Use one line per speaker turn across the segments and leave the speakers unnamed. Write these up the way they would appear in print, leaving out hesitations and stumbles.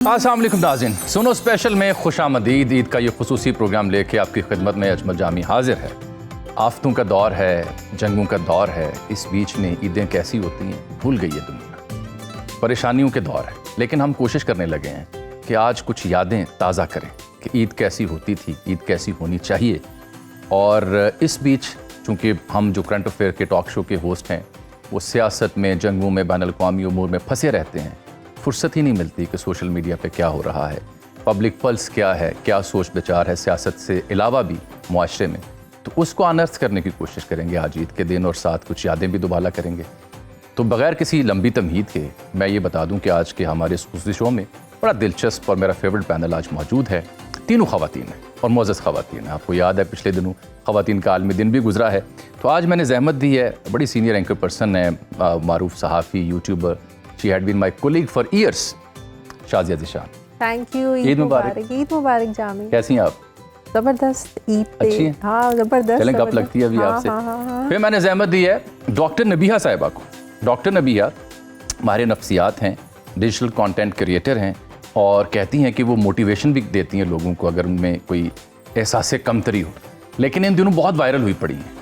अस्सलाम वालेकुम नाज़रीन, सुनो स्पेशल में खुशामदीद। ईद का ये खुसूसी प्रोग्राम लेके आपकी खिदमत में अजमल जामी हाजिर है। आफतों का दौर है, जंगों का दौर है, इस बीच में ईदें कैसी होती हैं भूल गई है दुनिया। परेशानियों के दौर है, लेकिन हम कोशिश करने लगे हैं कि आज कुछ यादें ताज़ा करें कि ईद कैसी होती थी, ईद कैसी होनी चाहिए। और इस बीच चूँकि हम जो करंट अफेयर के टॉक शो के होस्ट हैं, वो सियासत में, जंगों में, बैनुल अक़वामी उमूर में फंसे रहते हैं। फुर्सत ही नहीं मिलती कि सोशल मीडिया पे क्या हो रहा है, पब्लिक पल्स क्या है, क्या सोच विचार है सियासत से अलावा भी मुआशरे में। तो उसको अनर्थ करने की कोशिश करेंगे आज ईद के दिन, और साथ कुछ यादें भी दोबारा करेंगे। तो बगैर किसी लंबी तमहीद के मैं ये बता दूं कि आज के हमारे इस खुसूसी शो में बड़ा दिलचस्प और मेरा फेवरेट पैनल आज मौजूद है। तीनों ख़वातीन हैं और मोअज़्ज़ज़ ख़वातीन हैं। आपको याद है पिछले दिनों ख़वातीन का आलमी दिन भी गुजरा है, तो आज मैंने ज़हमत दी है। बड़ी सीनियर एंकर पर्सन है, मारूफ सहाफ़ी, YouTuber, she had been my colleague for years, Shazia Zeeshan.
Thank you.
Eid मुबारक।
ईद मुबारक जामी।
कैसी हैं आप?
ज़बरदस्त ईद पे।
अच्छी हैं?
हाँ ज़बरदस्त।
चलें गप लगती है अभी आपसे। फिर मैंने ज़हमत दी है डॉक्टर नबीहा साहिबा को। डॉक्टर नबीहा माहिर नफ्सियात हैं, डिजिटल कंटेंट क्रिएटर हैं, और कहती हैं कि वो मोटिवेशन भी देती हैं लोगों को अगर उनमें कोई एहसास कमतरी हो। लेकिन इन दिनों बहुत वायरल हुई पड़ी हैं।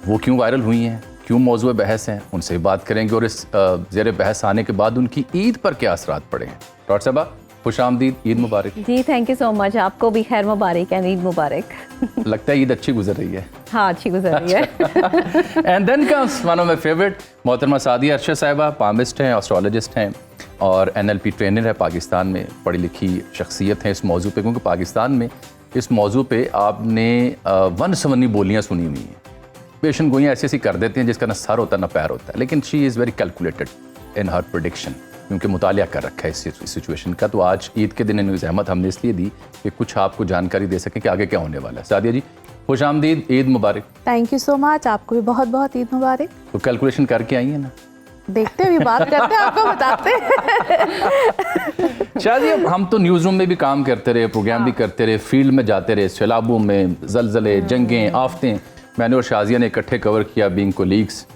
वो क्यों वायरल हुई हैं, क्यों मौजूद बहस हैं, उनसे बात करेंगे। और इस ज़ेर बहस आने के बाद उनकी ईद पर क्या असरात पड़े हैं। डॉक्टर साहबा खुश आमदीद, ईद मुबारक।
जी थैंक यू सो मच, आपको भी खैर मुबारक एंड ईद मुबारक।
लगता है ईद अच्छी गुजर रही है।
हाँ अच्छी गुजर रही है।
And then comes one of my favourite मोहतरमा सादिया अरशद साहिबा। पामिस्ट हैं, एस्ट्रोलॉजिस्ट हैं और NLP ट्रेनर है। पाकिस्तान में पढ़ी लिखी शख्सियत हैं इस मौजू पे, क्योंकि पाकिस्तान में इस मौजू पे आपने वन सवन्नी बोलियाँ सुनी हुई हैं। पेशन गोइयाँ ऐसी ऐसी कर देते हैं जिसका ना सर होता ना पैर होता है, लेकिन she is very calculated in her prediction, क्योंकि मुतालिया कर रखा है इस सिचुएशन का। तो आज ईद के दिन इन्हें ज़हमत हमने इसलिए दी कि कुछ आपको जानकारी दे सकें कि आगे क्या होने वाला है। सादिया जी खुश आमदीद, ईद मुबारक।
थैंक यू सो मच, आपको भी बहुत बहुत ईद मुबारक।
तो कैलकुलेशन करके आई है ना?
देखते हुए बात करते हैं, आपको बताते हैं।
शादी हम तो न्यूज़ रूम में भी काम करते रहे, प्रोग्राम भी करते रहे, फील्ड में जाते रहे, सैलाबों में, जलजले, जंगें, आफतें मैंने और शाजिया ने इकट्ठे कवर किया बीइंग कोलीग्स।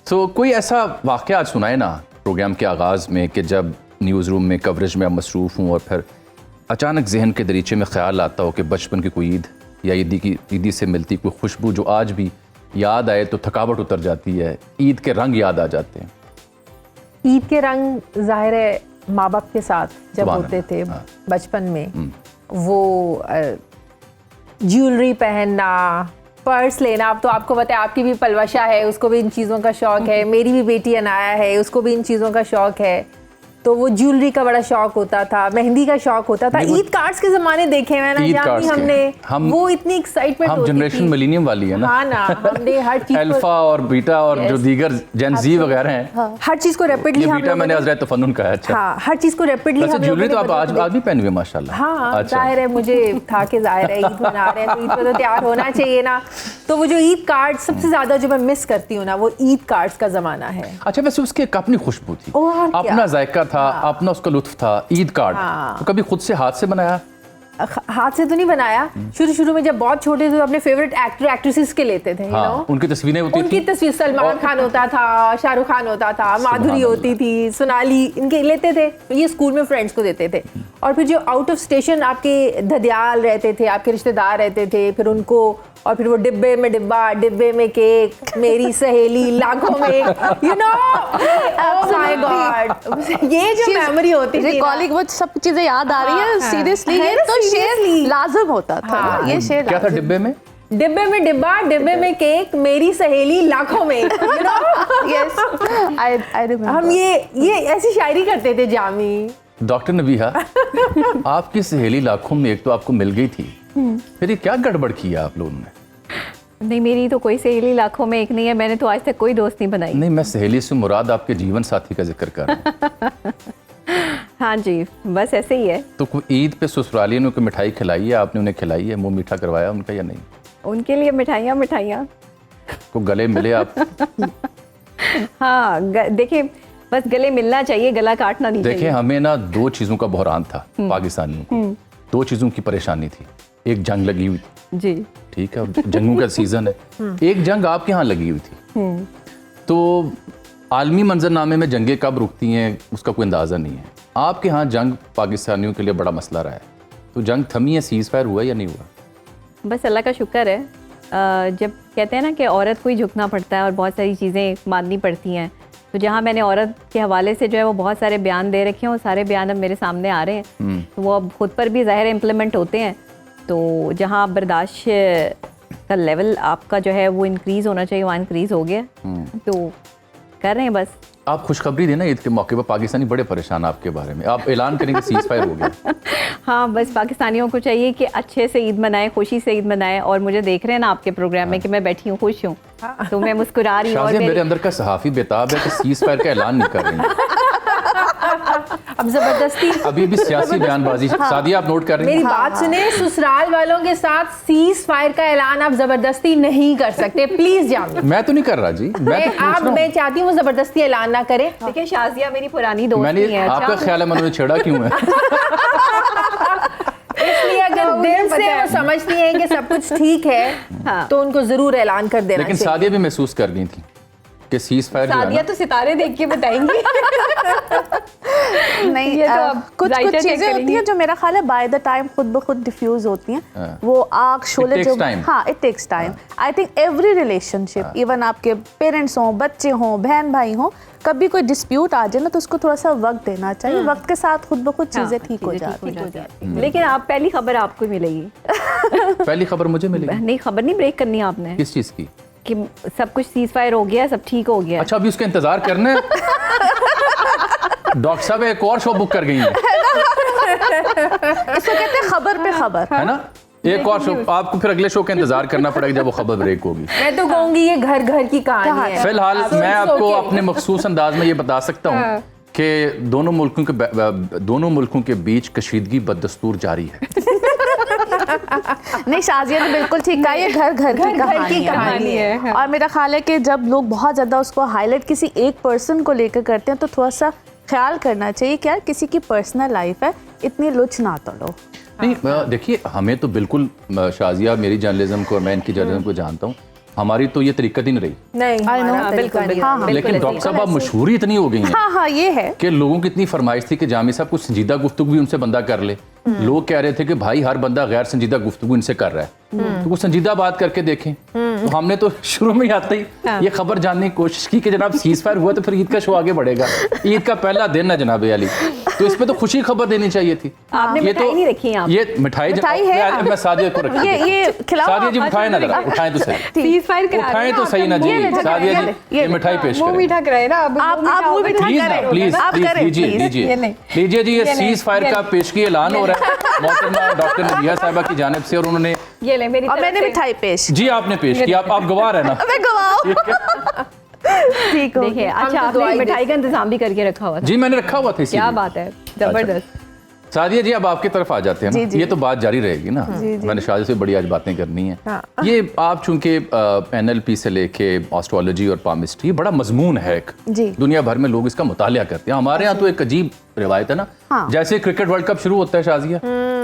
तो कोई ऐसा वाक़या आज सुनाए ना प्रोग्राम के आगाज़ में कि जब न्यूज़ रूम में कवरेज में मसरूफ़ हूँ और फिर अचानक जहन के दरीचे में ख्याल आता हो कि बचपन की कोई ईद या ईदी से मिलती कोई खुशबू जो आज भी याद आए तो थकावट उतर जाती है, ईद के रंग याद आ जाते हैं।
ईद के रंग ज़ाहिर है माँ बाप के साथ जब होते थे बचपन में, वो ज्वेलरी पहनना, पर्स लेना। अब तो आपको पता है आपकी भी पलवशा है, उसको भी इन चीज़ों का शौक़ है। मेरी भी बेटी अनाया है, उसको भी इन चीज़ों का शौक़ है। तो वो ज्वेलरी का बड़ा शौक होता था, मेहंदी का शौक होता था। ईद कार्ड्स के ज़माने देखे हैं ना जानी हमने, वो इतनी एक्साइटमेंट होती थी।
हम जनरेशन मिलेनियम वाली है ना।
हाँ ना, हमने हर चीज़
अल्फा और बीटा और जो दीगर जेन ज़ी वगैरह हैं,
हर चीज़ को रैपिडली
ये बीटा मैंने हज़रत तफन्नुन कहा है। अच्छा
हाँ, हर चीज़ को रैपिडली।
ज्वेलरी तो आप आज भी पहने हुए माशाल्लाह।
हाँ जाहिर है, मुझे था कि जाहिर है ईद मना रहे हैं तो ईद पर तो तैयार होना चाहिए ना। तो वो जो ईद कार्ड सबसे ज़्यादा जो मैं मिस करती हूँ ना, वो ईद कार्ड्स का ज़माना है।
अच्छा, वैसे उसकी एक अपनी खुशबू थी, अपना जायका था, अपना उसका लुत्फ था। ईद कार्ड तो कभी खुद से हाथ से बनाया?
हाथ से तो नहीं बनाया। शुरू में जब बहुत छोटे थे तो अपने फेवरेट एक्टर एक्ट्रेसेस के लेते थे।
हाँ, उनकी तस्वीरें होती थी।
उनकी तस्वीर सलमान खान होता था, शाहरुख खान होता था, माधुरी होती थी, सोनाली, इनके लेते थे। ये स्कूल में फ्रेंड्स को देते थे। और फिर जो आउट ऑफ स्टेशन आपके धदियाल रहते थे, आपके रिश्तेदार रहते थे, फिर उनको, और फिर वो डिब्बे में डिब्बा, डिब्बे में केक, मेरी सहेली लाखों में, you know, oh my God, ये जो मेमोरी होती थी,
कॉलिंग, वो सब चीजें याद आ रही है। सीरियसली ये तो शेर लाजम होता था। ये शेर
क्या था डिब्बे में?
डिब्बे में डिब्बा, डिब्बे में केक, मेरी सहेली लाखों में, you know. Yes, I remember. हम ये ऐसी शायरी करते थे जामी।
डॉक्टर नबीहा, आपकी सहेली लाखों में एक तो आपको मिल गई थी, फिर ये क्या गड़बड़ किया आप लोगों ने?
नहीं, मेरी तो कोई सहेली लाखों में एक नहीं है। मैंने तो आज तक कोई दोस्त नहीं बनाई।
नहीं, मैं सहेली से मुराद आपके जीवन साथी का जिक्र कर रहा हूँ।
हाँ जी, बस ऐसे ही है।
तो कोई ईद पे ससुरालियों ने कोई मिठाई खिलाई है, आपने उन्हें खिलाई है, मुंह मीठा करवाया उनका या नहीं?
उनके लिए मिठाइयाँ
को गले मिले आप?
हाँ देखिए, बस गले मिलना चाहिए, गला काटना नहीं चाहिए।
देखिए, हमें ना दो चीज़ों का बहरान था पाकिस्तानियों को, दो चीज़ों की परेशानी थी। एक जंग लगी हुई थी
जी,
ठीक है, जंगों का सीजन है। एक जंग आपके यहाँ लगी हुई थी, तो आलमी मंजरनामे में जंगें कब रुकती हैं उसका कोई अंदाज़ा नहीं है। आपके यहाँ जंग पाकिस्तानियों के लिए बड़ा मसला रहा है, तो जंग थमी है, सीज़ फायर हुआ या नहीं हुआ?
बस अल्लाह का शुक्र है। जब कहते हैं ना कि औरत को ही झुकना पड़ता है और बहुत सारी चीज़ें माननी पड़ती हैं, तो जहाँ मैंने औरत के हवाले से जो है वो बहुत सारे बयान दे रखे हैं, वो सारे बयान अब मेरे सामने आ रहे हैं, तो वो अब खुद पर भी ज़ाहिर इम्प्लीमेंट होते हैं। तो जहाँ आप बर्दाश्त का लेवल आपका जो है वो इंक्रीज़ होना चाहिए, वहाँ इंक्रीज़ हो गया, तो कर रहे हैं बस।
आप खुशखबरी देना ईद के मौके पर, पाकिस्तानी बड़े परेशान आपके बारे में, आप ऐलान करेंगे सीज़ फायर हो गया।
हाँ, बस पाकिस्तानियों को चाहिए कि अच्छे से ईद मनाएं, खुशी से ईद मनाएं। और मुझे देख रहे हैं ना आपके प्रोग्राम में कि मैं बैठी हूँ, खुश हूँ, तो मैं मुस्कुरा रही हूँ।
शाज़िया, मेरे अंदर का सहाफ़ी बेताब है कि सीज़ फायर का ऐलान नहीं कर रही हैं।
अब जबरदस्ती
अभी भी सियासी बयानबाजी। सादिया, आप नोट कर रही
मेरी
हैं?
बात सुने, ससुराल वालों के साथ सीज फायर का ऐलान आप जबरदस्ती नहीं कर सकते, प्लीज जामिया।
मैं तो नहीं कर रहा जी,
मैं चाहती हूँ जबरदस्ती ऐलान ना करें।
देखिए शाज़िया मेरी पुरानी दोस्त ही है।
आपका ख्याल है मैंने छेड़ा क्यों है?
इसलिए अगर दिल से वो समझती हैं कि सब कुछ ठीक है, तो उनको जरूर ऐलान कर देना
लेकिन
चाहिए।
सादिया भी महसूस कर गई थी कि सीज़ फायर
सादिया तो सितारे देख के बताएंगी।
नहीं,
ये तो अब
कुछ
writer check
चीजें होती
करेंगी।
हैं जो मेरा ख्याल है बाय द टाइम खुद ब खुद डिफ्यूज होती हैं। वो आग शोले
takes
जो
time.
हाँ, it takes time. I think every relationship, even आपके पेरेंट्स हों, बच्चे हों, बहन भाई हों, कभी कोई डिस्प्यूट आ जाए ना तो उसको थोड़ा सा वक्त देना चाहिए। वक्त के साथ खुद ब खुद चीजें ठीक हो जाती हैं।
लेकिन आप पहली खबर आपको ही मिलेगी।
पहली खबर मुझे मिलेगी?
नहीं, खबर नहीं ब्रेक करनी आपने
किस चीज़ की?
कि सब कुछ सीज फायर हो गया, सब ठीक हो गया।
अच्छा, अभी उसका इंतजार करना है। डॉक्टर साहब एक और शो बुक कर गई हैं,
इसको कहते हैं खबर पे खबर,
है ना? एक और शो, आपको फिर अगले शो का इंतजार करना पड़ेगा जब वो खबर ब्रेक होगी।
मैं तो कहूंगी ये घर घर की कहानी है।
फिलहाल मैं आपको अपने मखसूस अंदाज में ये बता सकता हूँ कि दोनों मुल्कों के बीच कशीदगी बददस्तूर जारी है।
नहीं, शाज़िया ने बिल्कुल ठीक कहा, ये घर घर की कहानी है। और मेरा ख्याल है कि जब लोग बहुत ज़्यादा उसको हाईलाइट किसी एक पर्सन को लेकर करते हैं तो थोड़ा सा ख्याल करना चाहिए कि यार किसी की पर्सनल लाइफ है, इतनी लुच ना तोड़ो।
नहीं, देखिए हमें तो बिल्कुल, शाज़िया मेरी जर्नलिज्म को और मैं इनकी जर्नलिज्म को जानता हूँ, हमारी तो ये तरीका ही नहीं रही।
नहीं, हमारा
बिल्कुल,
तरीका नहीं।
हाँ, हाँ,
लेकिन डॉक्टर साहब आप मशहूरी इतनी हो गई हैं
हाँ, ये है
कि लोगों की इतनी फरमाइश थी कि जामी साहब कुछ संजीदा गुफ्तगू भी उनसे बंदा कर ले। लोग कह रहे थे कि भाई हर बंदा गैर संजीदा गुफ्तगू इनसे कर रहा है, तो वो संजीदा बात करके देखें। तो हमने तो शुरू में आते ही ये खबर जानने की कोशिश की कि जनाब सीज फायर हुआ तो फिर ईद का शो आगे बढ़ेगा। ईद का पहला दिन है जनाब अली, तो इस पे तो खुशी खबर देनी चाहिए थी।
आपने
ये
मिठाई नहीं रखी यहाँ?
ये मिठाई
है।
मैं सादिया को रखी,
ये खिलाओ
सादिया जी
आप।
उठाएं ना जरा, उठाएं तो सही,
सीज फायर करा
उठाएं तो सही ना जी। सादिया जी ये मिठाई पेश
मुंह
करें
मीठा कराए ना।
आप मुंह मीठा
प्लीज
करें,
ना, प्लीज
आप
प्लीज
करें,
लीजिए
please।
लीजिए लीजिए जी। ये सीज फायर का पेशगी ऐलान हो रहा है मोहतरमा डॉक्टर नबिया साहिबा की जानिब से, और उन्होंने
ये ले मेरी
और
तरफ
मैंने
से।
मिठाई पेश
जी आपने पेश किया, आप गवाह है ना।
मैं गवाऊं। ठीक हो
देखिए, अच्छा आपने मिठाई का इंतजाम भी करके रखा हुआ था।
जी मैंने रखा हुआ था इसी
क्या बात है, जबरदस्त।
सादिया जी अब आपकी तरफ आ जाते हैं ना, ये तो बात जारी रहेगी ना। मैंने शादी से बड़ी आज बातें करनी है। ये आप चूंकि NLP से लेके एस्ट्रोलॉजी और पामिस्ट्री बड़ा मजमून है एक, दुनिया भर में लोग इसका मुतालिया करते हैं। हमारे यहाँ तो एक अजीब रिवायत है ना, जैसे क्रिकेट वर्ल्ड कप शुरू होता है शाजिया,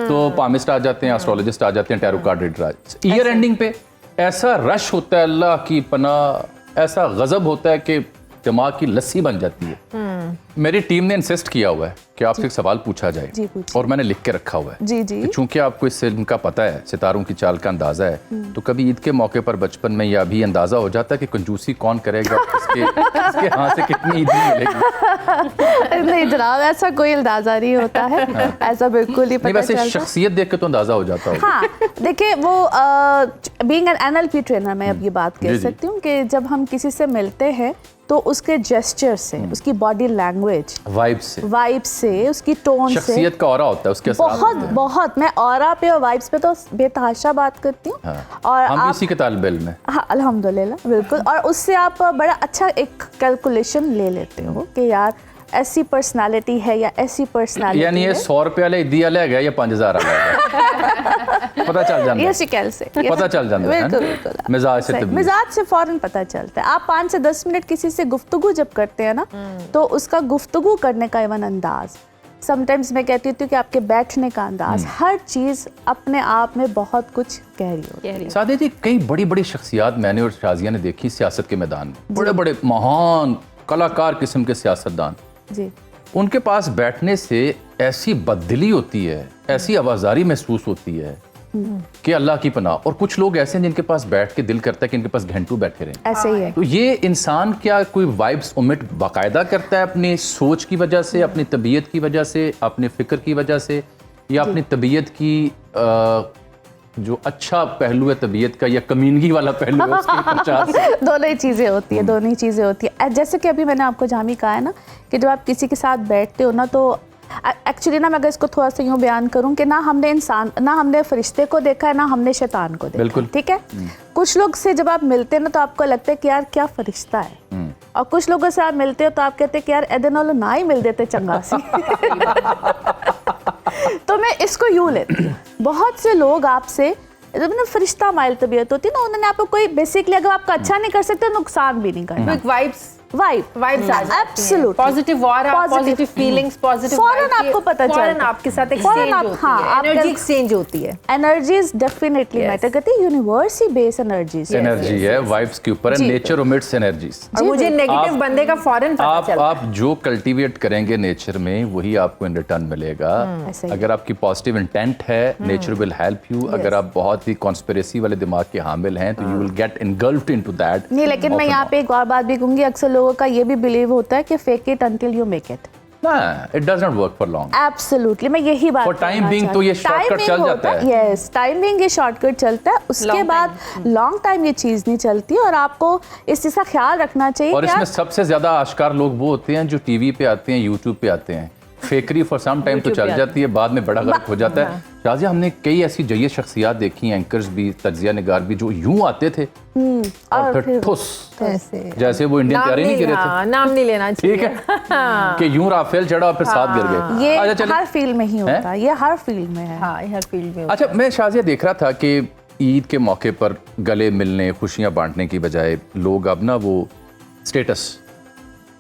तो पामिस्ट आ जाते हैं, एस्ट्रोलॉजिस्ट आ जाते हैं, tarot card reader. Year ending पे ऐसा रश होता है, अल्लाह की पनाह, ऐसा गजब होता है कि दिमाग की लस्सी बन जाती है। मेरी टीम ने इंसिस्ट किया हुआ है कि आपसे एक सवाल पूछा जाए, और मैंने लिख के रखा हुआ है कि चूंकि आपको इस फिल्म का पता है, सितारों की चाल का अंदाजा है, तो कभी ईद के मौके पर बचपन में यह भी अंदाजा हो जाता है कि कंजूसी कौन करेगा, इसके हाथ से कितनी ईद मिलेगी।
नहीं जनाब, ऐसा कोई अंदाजा नहीं होता है, ऐसा बिल्कुल ही पता
वैसे शख्सियत देख के तो अंदाजा हो जाता होगा।
हाँ, देखिए वो बीइंग एन NLP ट्रेनर मैं अब ये बात कह सकती हूँ कि जब हम किसी से मिलते हैं तो उसके जेस्चर से, उसकी बॉडी लैंग्वेज, वाइब से, उसकी टोन से,
शख्सियत का ऑरा होता है, उसके
बहुत मैं ऑरा पे और वाइब्स पे तो बेतहाशा बात करती हूँ। और
हम इसी के तालिब इल्म में,
हाँ अल्हम्दुलिल्लाह, बिल्कुल। और उससे आप बड़ा अच्छा एक कैलकुलेशन ले लेते हो कि यार ऐसी पर्सनालिटी है या ऐसी पर्सनालिटी,
यानी ये 100 रुपये वाले ईदी वाले है या 5000 वाले, पता चल जाता है,
ये शिकल से
पता चल जाता है,
बिल्कुल
मिजाज
से फौरन पता चलता है। आप 5 से 10 मिनट किसी से गुफ्तगू जब करते हैं ना, तो उसका गुफ्तगू करने का इवन अंदाज, समटाइम्स मैं कहती हूँ कि आपके बैठने का अंदाज, हर चीज अपने आप में बहुत कुछ कह रही होती है।
सादिया जी, कई बड़ी बड़ी शख्सियात मैंने और शाजिया ने देखी सियासत के मैदान में, बड़े बड़े महान कलाकार किस्म के सियासतदान,
जी,
उनके पास बैठने से ऐसी बददिली होती है, ऐसी आवाजारी महसूस होती है कि अल्लाह की पनाह। और कुछ लोग ऐसे हैं जिनके पास बैठ के दिल करता है कि इनके पास घंटों बैठे रहें।
ऐसे ही है।
तो ये इंसान क्या कोई वाइब्स ओमिट बाकायदा करता है अपनी सोच की वजह से, अपनी तबीयत की वजह से, अपने फिक्र की वजह से, या अपनी तबीयत की जो अच्छा पहलू है तबीयत का या कमीनगी वाला पहलू है उसकी पहचान से?
दोनों ही चीज़ें होती है, दोनों ही चीज़ें होती है। जैसे कि अभी मैंने आपको जामी कहा है ना कि जब आप किसी के साथ बैठते हो ना, तो एक्चुअली ना मैं अगर इसको थोड़ा सा यूँ बयान करूँ कि ना हमने फरिश्ते को देखा है, ना हमने शैतान को देखा।
बिल्कुल।
ठीक है। कुछ लोग से जब आप मिलते हैं ना तो आपको लगता है कि यार क्या फरिश्ता है, और कुछ लोगों से आप मिलते हो तो आप कहते हैं कि यार एदे नालों ना ही मिल देते चंगा सी। तो मैं इसको यूँ लेती हूँ, बहुत से लोग आपसे जब ना फरिश्ता माइल तबीयत होती है ना, उन्होंने आपको कोई बेसिकली अगर आपका अच्छा नहीं कर सकते नुकसान भी नहीं करना।
एक vibes
vibes absolutely
positive aura, positive feelings, positive
फौरन आपको पता चलता है,
आपके साथ
फौरन
एक्सचेंज
आप-
होती
हाँ,
है,
आप
एनर्जी
कल-
एक्सचेंज होती है।
Energies definitely
Yes.
मैटर करती है, यूनिवर्स ही बेस एनर्जीज
एनर्जी है, वाइब्स के ऊपर है,
जी।
Nature ओमिट्स energies.
और मुझे नेगेटिव बंदे का फौरन पता चलता
आप जो कल्टीवेट करेंगे नेचर में वही आपको इन रिटर्न मिलेगा।
ऐसा ही।
अगर आपकी पॉजिटिव इंटेंट है, नेचर विल हेल्प यू। अगर आप बहुत ही कॉन्स्पिरेसी वाले दिमाग के हामिल हैं तो you will get इनगल्फ्ड into that.
नहीं, लेकिन मैं यहाँ पे एक और बात भी कहूंगी, अक्सर लोगों का ये भी बिलीव होता है कि fake it until you make it.
It does not work for long.
Absolutely, मैं यही बात
For time being तो ये shortcut चल जाता है।
यस, टाइम बिंग ये शॉर्टकट चलता है, उसके
Long
बाद लॉन्ग टाइम ये चीज नहीं चलती, और आपको इस चीज का ख्याल रखना चाहिए।
और
कि
इसमें
यार,
सबसे ज्यादा आश्कार लोग वो होते हैं जो टीवी पे आते हैं, यूट्यूब पे आते हैं। फेकरी फॉर सम टाइम तो चल जाती है, बाद में बड़ा गलत हो जाता है। राजिया, हमने कई ऐसी जय्यद शख्सियात देखी हैं, एंकर्स भी, तज्जिया निगार भी, जो यूं आते थे और फिर ठुस,
ऐसे
जैसे वो इंडियन तैयारी नहीं कर रहे थे।
हाँ, नाम नहीं लेना चाहिए।
ठीक है कि यूं राफेल चढ़ा और फिर साथ गिर गए।
ये
अच्छा, चलिए।
हर फील्ड में ही होता है, ये हर फील्ड में है।
हाँ, हर फील्ड में
अच्छा, मैं शाजिया देख रहा था कि ईद के मौके पर गले मिलने, खुशियां बांटने की बजाय लोग अब ना वो status,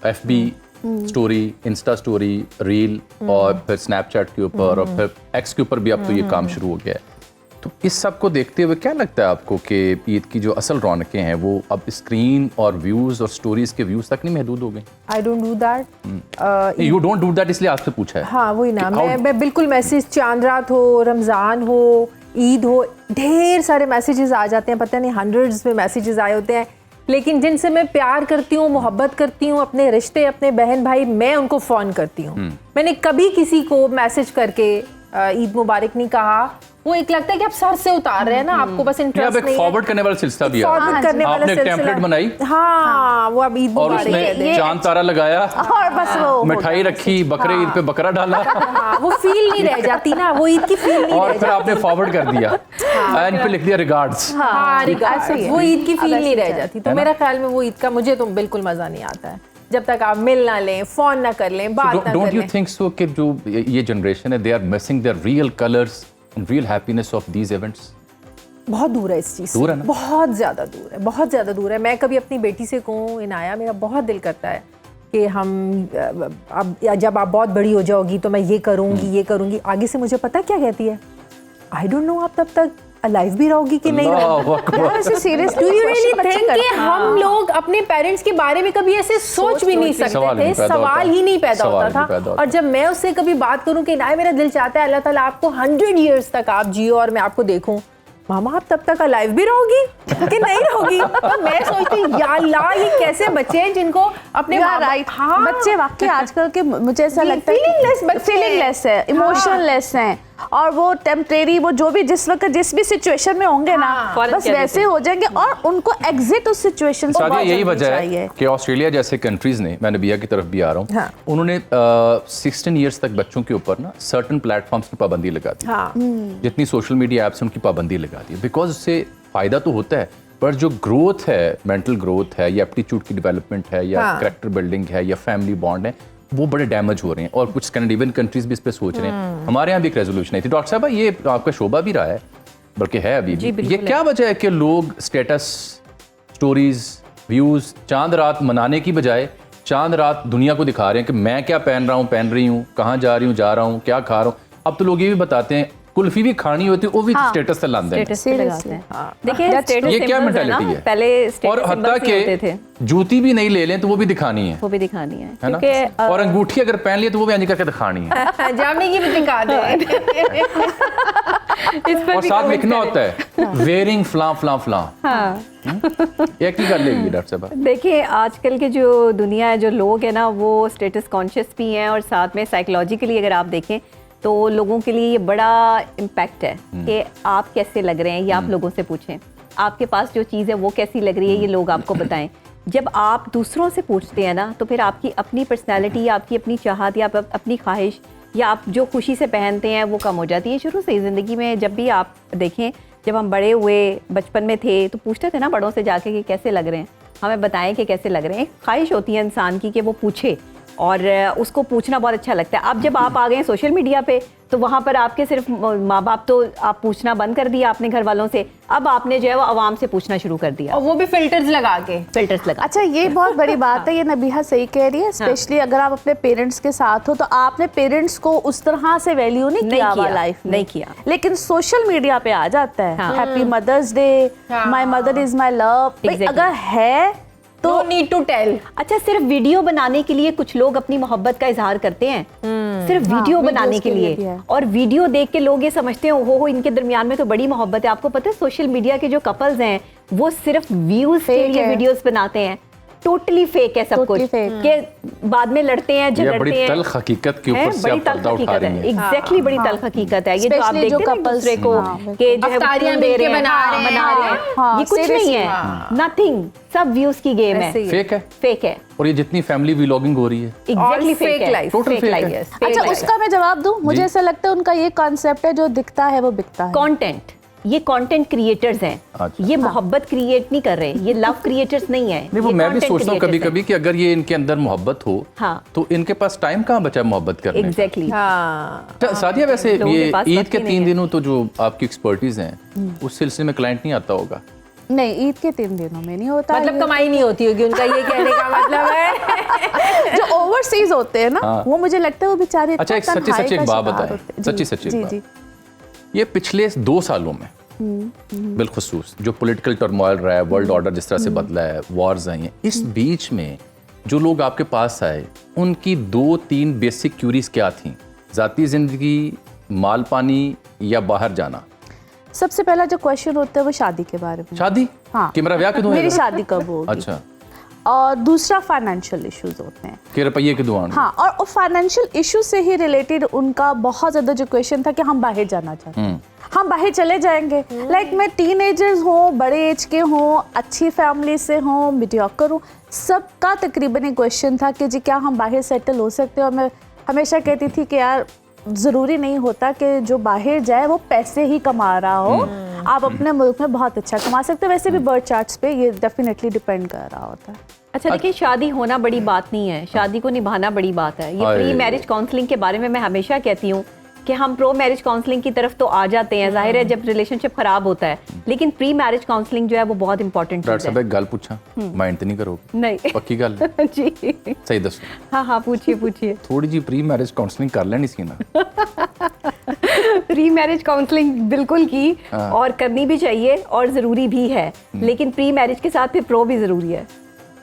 FB story, Insta story, reel, और फिर स्नैपचैट के ऊपर और फिर एक्स के ऊपर भी अब तो ये काम शुरू हो गया है। तो इस सब को देखते हुए क्या लगता है आपको कि ईद की जो असल रौनकें हैं वो अब स्क्रीन और व्यूज और स्टोरीज के व्यूज तक नहीं महदूद हो गई?
I don't do that.
You don't do that, इसलिए आपसे पूछा है।
हाँ, वही ना,
कि how-
मैं बिल्कुल मैसेज, चांद रात हो, रमज़ान हो, ईद हो, ढेर सारे मैसेजेस आ जाते हैं, पता नहीं हंड्रेड्स में मैसेजेस आए होते हैं, लेकिन जिनसे मैं प्यार करती हूँ, मोहब्बत करती हूँ, अपने रिश्ते, अपने बहन भाई, मैं उनको फ़ोन करती हूँ। मैंने कभी किसी को मैसेज करके ईद मुबारक नहीं कहा। वो एक लगता है कि आप सर से उतार रहे हैं ना, आपको बस
या
इंटरेस्ट
एक
नहीं है।
फॉरवर्ड करने वाला सिलसिला भी है।
फॉरवर्ड करने वाला
आपने एक
सिलसिला।
टेम्पलेट बनाई,
हाँ, वो अब ईद
और
मुबारक कह
उसमें
दें।
चांद तारा लगाया
और बस वो हो
मिठाई
गया।
रखी, बकरे ईद पे बकरा डाला
हाँ, वो फील नहीं रह जाती ना, वो ईद की फील नहीं
और
रह
फिर आपने फॉरवर्ड कर दिया एंड पे लिख दिया रिगार्ड्स।
हाँ,
ऐसे ही है।
वो ईद की फील
अब
नहीं
ऐसे
रह
ही
जाती। तो मेरा ख्याल में वो ईद का मुझे तो बिल्कुल मजा नहीं आता है जब तक आप मिल ना लें, फोन ना कर लें, बात ना
डोंट
कर
यू
लें।
थिंक सो कि जो ये जनरेशन है, they are missing their real colours and real happiness of these events?
बहुत दूर है इस चीज़ से,
दूर है ना?
बहुत ज़्यादा दूर है, बहुत ज़्यादा दूर है। मैं कभी अपनी बेटी से कहूँ, इनाया, मेरा बहुत दिल करता है कि हम अब जब आप बहुत बड़ी हो जाओगी तो मैं ये करूँगी, ये करूँगी। आगे से मुझे पता क्या कहती है, आई डोंट नो आप तब तक अलाइव भी रहोगी कि नहीं रहोगी।
अल्लाहु अकबर।
यार, ऐसे seriously
Do you
question
really
बच्चे
think कि
करते हैं।
हम लोग अपने पेरेंट्स के बारे में कभी ऐसे सोच भी नहीं सकते
सवाल ही
थे?
नहीं पैदा
सवाल
होता।
ही नहीं पैदा
सवाल
होता
ही नहीं पैदा
था।
होता।
और जब मैं उससे कभी बात करूं कि ना, मेरा दिल चाहता है अल्लाह ताला आपको 100 years तक आप जियो और मैं आपको देखूं, मामा आप तब तक अलाइव भी रहोगी कि नहीं रहोगी? तो मैं सोचती हूँ या अल्लाह, ये कैसे बच्चे हैं जिनको अपने
You are
माँ-बाप-
right.
हाँ,
बच्चे वाकई आजकल के मुझे ऐसा
जी,
लगता है
feelingless बच्चे हैं।
फीलिंगलेस है, इमोशनलेस हैं, और वो टेम्परेरी, वो जो भी जिस वक्त जिस भी सिचुएशन में होंगे ना,
हाँ,
फौरन
बस
कह देते
वैसे हो जाएंगे, और उनको एग्जिट उस सिचुएशन से
सादिया,
बहुत
यही
जल्दी
वजह
चाहिए।
है कि ऑस्ट्रेलिया जैसे कंट्रीज ने, मैं नबिया की तरफ भी आ रहा हूँ,
हाँ।
उन्होंने 16 ईयर्स तक बच्चों के ऊपर ना सर्टन प्लेटफॉर्म्स की पाबंदी लगा दी।
हाँ,
जितनी सोशल मीडिया ऐप्स उनकी पाबंदी लगा दी, बिकॉज उससे फ़ायदा तो होता है, पर जो ग्रोथ है, मेंटल ग्रोथ है, या एप्टीट्यूड की डेवलपमेंट है, या
हाँ।
करेक्टर बिल्डिंग है, या फैमिली बॉन्ड है, वो बड़े डैमेज हो रहे हैं। और कुछ स्कैंडिनेवियन कंट्रीज भी इस पे सोच रहे हैं। हमारे यहाँ भी एक रेजोल्यूशन आई थी। डॉक्टर साहब, ये आपका शोबा भी रहा है, बल्कि है अभी
जी,
भी,
बिल्कुल
ये
है।
क्या वजह है कि लोग स्टेटस, स्टोरीज, व्यूज, चांद रात मनाने की बजाय चांद रात दुनिया को दिखा रहे हैं कि मैं क्या पहन रहा हूँ, पहन रही हूँ, कहाँ जा रही हूँ, जा रहा हूँ, क्या खा रहा हूँ। अब तो लोग ये भी बताते हैं कुल्फी भी खानी होती है वो भी स्टेटस से लाते हैं।
स्टेटस पे लगाते हैं। देखिए
That's
स्टेटस
ये क्या
सिंबल्स है
mentality
ना,
है?
पहले
और
स्टेटस
हत्ता
सिंबल्स ही होते थे,
के जूती भी नहीं ले लें तो वो भी दिखानी है
वो भी दिखानी है
ना?
क्योंकि
और अंगूठी अगर पहन लिए तो वो भी अंजी करके दिखानी है
जामे की भी दिखा दे।
इस पर
और
भी
साथ
comment
लिखना
करें।
होता है वेयरिंग फला फला फला।
हाँ
ये की कर लेगी डॉक्टर साहब?
देखिए आजकल के जो दुनिया है, जो लोग हैं ना, वो स्टेटस कॉन्शियस भी हैं और साथ में साइकोलॉजिकली अगर आप देखें तो लोगों के लिए ये बड़ा इम्पैक्ट है कि आप कैसे लग रहे हैं, ये आप लोगों से पूछें। आपके पास जो चीज़ है वो कैसी लग रही है, ये लोग आपको बताएं। जब आप दूसरों से पूछते हैं ना, तो फिर आपकी अपनी पर्सनैलिटी, आपकी अपनी चाहत या अपनी ख्वाहिश या आप जो खुशी से पहनते हैं वो कम हो जाती है। शुरू से ही ज़िंदगी में जब भी आप देखें, जब हम बड़े हुए, बचपन में थे तो पूछते थे ना बड़ों से जाके कि कैसे लग रहे हैं, हमें बताएं कि कैसे लग रहे हैं। ख्वाहिश होती है इंसान की कि वो पूछे और उसको पूछना बहुत अच्छा लगता है। अब जब आप आ गए हैं सोशल मीडिया पे तो वहाँ पर आपके सिर्फ माँ बाप, तो आप पूछना बंद कर दिया आपने घर वालों से, अब आपने जो है वो आवाम से पूछना शुरू कर दिया,
और वो भी फिल्टर्स लगा के।
फिल्टर्स लगा।
अच्छा, ये बहुत बड़ी बात है, ये नबीहा सही कह रही है। स्पेशली अगर आप अपने पेरेंट्स के साथ हो तो आपने पेरेंट्स को उस तरह से वैल्यू नहीं किया हुआ लाइफ में,
नहीं किया।
लेकिन सोशल मीडिया पे आ जाता है, happy mother's day, my mother is my love. अगर है तो
नो नीड टू टेल।
अच्छा, सिर्फ वीडियो बनाने के लिए कुछ लोग अपनी मोहब्बत का इजहार करते हैं, सिर्फ वीडियो बनाने के
भी
लिए,
है।
और वीडियो देख के लोग ये समझते हैं हो इनके दरमियान में तो बड़ी मोहब्बत है। आपको पता है सोशल मीडिया के जो कपल्स हैं वो सिर्फ व्यूज के लिए वीडियोस बनाते हैं। टोटली फेक है सब कुछ, के बाद में लड़ते हैं,
ये बड़ी
झगड़ते हैं।
तल्ख हकीकत के ऊपर से
बड़ी
आप पर्दा
तल्ख
उठा
हकीकत
रही
है,
हैं।
एग्जैक्टली बड़ी तल्ख हकीकत है। ये जो आप
Especially जो
देखते हैं ना
couples,
दूसरे को
हाँ,
कि जो है
अफ्तारियां
वो दे
मिलके
रहे हैं,
बना
हाँ,
रहे हैं।
बना रहे हैं,
हाँ,
ये कुछ नहीं
seriously,
है, नथिंग, सब व्यूज की गेम है,
ऐसे ही।
फेक है।
फेक है,
और ये जितनी फैमिली व्लॉगिंग हो रही है
एग्जैक्टली फेक
fake
है,
life,
total fake है।
yes,
अच्छा,
fake
उसका मैं जवाब दूं, मुझे
जी।
ऐसा लगता है उनका ये कॉन्सेप्ट है जो दिखता है वो बिकता है।
कंटेंट, ये कंटेंट क्रिएटर्स हैं,
अच्छा।
ये मोहब्बत क्रिएट नहीं कर रहे, ये लव क्रिएटर्स नहीं है।
नहीं, वो
ये
मैं भी
content
सोचता हूँ कभी
creators
कभी कि अगर ये इनके अंदर मोहब्बत हो
हाँ।
तो इनके पास टाइम कहाँ बचा है मोहब्बत करने
हैं।
का?
एग्जैक्टली
हाँ,
अच्छा, सादिया, वैसे
लोगों
ये
के पास
ईद
वक्त
के
ही नहीं
3
है।
दिनों तो जो आपकी एक्सपर्टीज हैं उस सिलसिले में क्लाइंट नहीं आता होगा?
नहीं, ईद के 3 दिनों में नहीं होता।
मतलब कमाई नहीं होती होगी उनका, ये कहने का मतलब है।
जो ओवरसीज होते हैं ना,
हाँ।
वो मुझे लगता है वो बेचारे
अच्छा, एक सच्ची
तन्हाई
सच्ची
का
एक बात
शिकार
बताएं,
होते हैं।
सच्ची
जी,
सच्ची
जी,
एक
जी।
बात। ये पिछले 2 सालों में बिलखुसूस जो पॉलिटिकल टर्मोइल रहा है, वर्ल्ड ऑर्डर जिस तरह से बदला है, वॉर्स आई हैं, इस बीच में जो लोग आपके पास आए उनकी 2-3 बेसिक क्यूरीज क्या थी? ज़ाती ज़िंदगी, माल पानी या बाहर जाना?
सबसे पहला जो क्वेश्चन होता है वो शादी के बारे में।
शादी?
हाँ।
कि मेरा ब्याह कदों
मेरी
होएगा?
शादी कब होगी।
अच्छा,
और दूसरा फाइनेंशियल इश्यूज होते हैं।
कि रुपये कदों आने?
हाँ, और फाइनेंशियल इशू से ही रिलेटेड उनका बहुत ज़्यादा जो क्वेश्चन था कि हम बाहर जाना चाहते हैं, हम बाहर चले जाएंगे। लाइक मैं टीनेजर्स हों, बड़े एज के हों, अच्छी फैमिली से हों, मीडियोकर हों, सबका तकरीबन एक क्वेश्चन था कि जी क्या हम बाहर सेटल हो सकते हैं। और मैं हमेशा कहती थी कि यार ज़रूरी नहीं होता कि जो बाहर जाए वो पैसे ही कमा रहा हो, आप अपने मुल्क में बहुत अच्छा कमा सकते हो। वैसे भी बर्थ चार्ट्स पे ये डेफिनेटली डिपेंड कर रहा होता है।
अच्छा, देखिए शादी होना बड़ी बात नहीं है, शादी को निभाना बड़ी बात है। ये
अरे।
प्री मैरिज काउंसलिंग के बारे में मैं हमेशा कहती हूँ कि हम प्रो मैरिज काउंसलिंग की तरफ तो आ जाते हैं, जाहिर है जब रिलेशनशिप खराब होता है, लेकिन प्री मैरिज काउंसलिंग जो है वो बहुत इंपॉर्टेंट
डॉक्टर
चीज़
साहब
है।
एक गल पूछा, माइंड तो नहीं करोगे?
नहीं
पक्की गल है?
जी,
सही दसो,
हाँ हाँ, पूछिए पूछिए।
थोड़ी जी प्री मैरिज काउंसलिंग कर लेनी सी ना?
प्री मैरिज काउंसलिंग बिल्कुल की, और करनी भी चाहिए और ज़रूरी भी है, लेकिन प्री मैरिज के साथ फिर प्रो भी ज़रूरी है।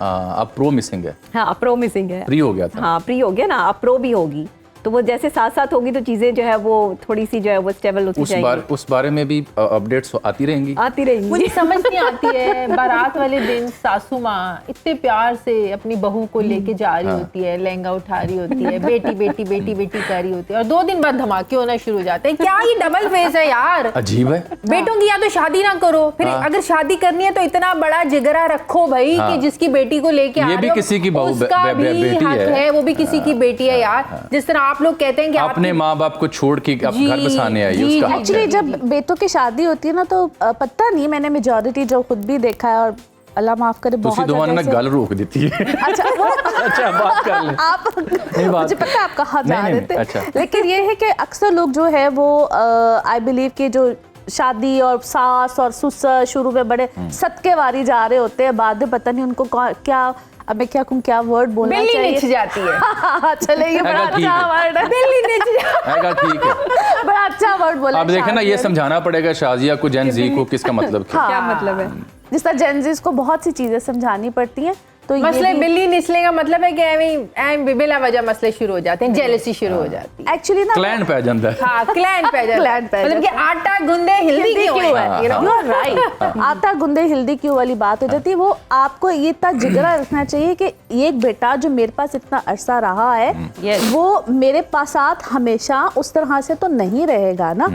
अब प्रो मिसिंग है,
हाँ, प्रो मिसिंग है।
प्री हो गया था।
हाँ, प्री हो गया ना, अब प्रो भी होगी, तो वो जैसे साथ साथ होगी तो चीज़ें जो है वो थोड़ी सी जो है वो स्टेबल होती जाएगी।
उस बारे में भी अपडेट्स आती रहेंगी।
आती रहेंगी।
मुझे समझ नहीं आती है, बारात वाले दिन सासू माँ इतने प्यार से अपनी बहू को लेके जा रही होती है, लहंगा उठा रही होती है, बेटी बेटी बेटी बेटी कर रही होती है, और 2 दिन बाद धमाके होना शुरू हो जाते हैं। क्या ये डबल फेस है यार?
अजीब है।
बेटों की या तो शादी ना करो, फिर अगर शादी करनी है तो इतना बड़ा जिगरा रखो भाई कि जिसकी बेटी को लेके आ
ये
रहे
भी
हो,
किसी की बहू
उसका भी
बेटी
हक
है।
है, वो भी किसी की बेटी है यार। जिस तरह आप लोग कहते हैं कि
अपने माँ बाप को छोड़ के अब
जी,
घर बसाने आई है,
जी,
उसका हक
एक्चुअली
है।
जब बेटों की शादी होती है ना तो पता नहीं, मैंने मेजॉरिटी जो खुद भी देखा है, और अल्लाह माफ करे
तुसी
बहुत
दोवां ने ना
ज्यादा
गल रोक दी थी।
अच्छा
अच्छा, बात कर ले।
आप मुझे पता है आप कहाँ जा
नहीं,
रहे
नहीं,
थे।
अच्छा।
लेकिन ये है कि अक्सर लोग जो है वो आई बिलीव कि जो शादी और सास और ससुर शुरू में बड़े सदके वारी जा रहे होते हैं, बाद में पता नहीं उनको क्या, अब मैं क्या कहूँ, क्या वर्ड बोलना
बिल्ली
चाहिए।
निच जाती है।
चले, ये बड़ा
ठीक
अच्छा
है।
वर्ड है।
बिल्ली निच
हैगा ठीक है।
बड़ा अच्छा वर्ड बोला
अब देखें ना, ये समझाना पड़ेगा शाजिया को, जेन जी को, किसका मतलब क्या।
क्या मतलब है?
जिस तरह जेनजीज को बहुत सी चीजें समझानी पड़ती हैं, तो
मसले बिल्ली निचले का मतलब है कि बिला वजह मसले शुरू हो जाते हैं, जेलसी शुरू हो जाती है,
एक्चुअली ना
क्लैन पै जाता है।
हाँ क्लैन पे
Clan पे
मतलब कि आटा गूंदे हिल्दी क्यों है,
राइट, आटा गुंदे हिल्दी क्यों वाली बात हो जाती है। वो आपको ये इतना जिगरा रखना चाहिए कि एक बेटा जो मेरे पास इतना अरसा रहा है वो मेरे पास साथ हमेशा उस तरह से तो नहीं रहेगा ना।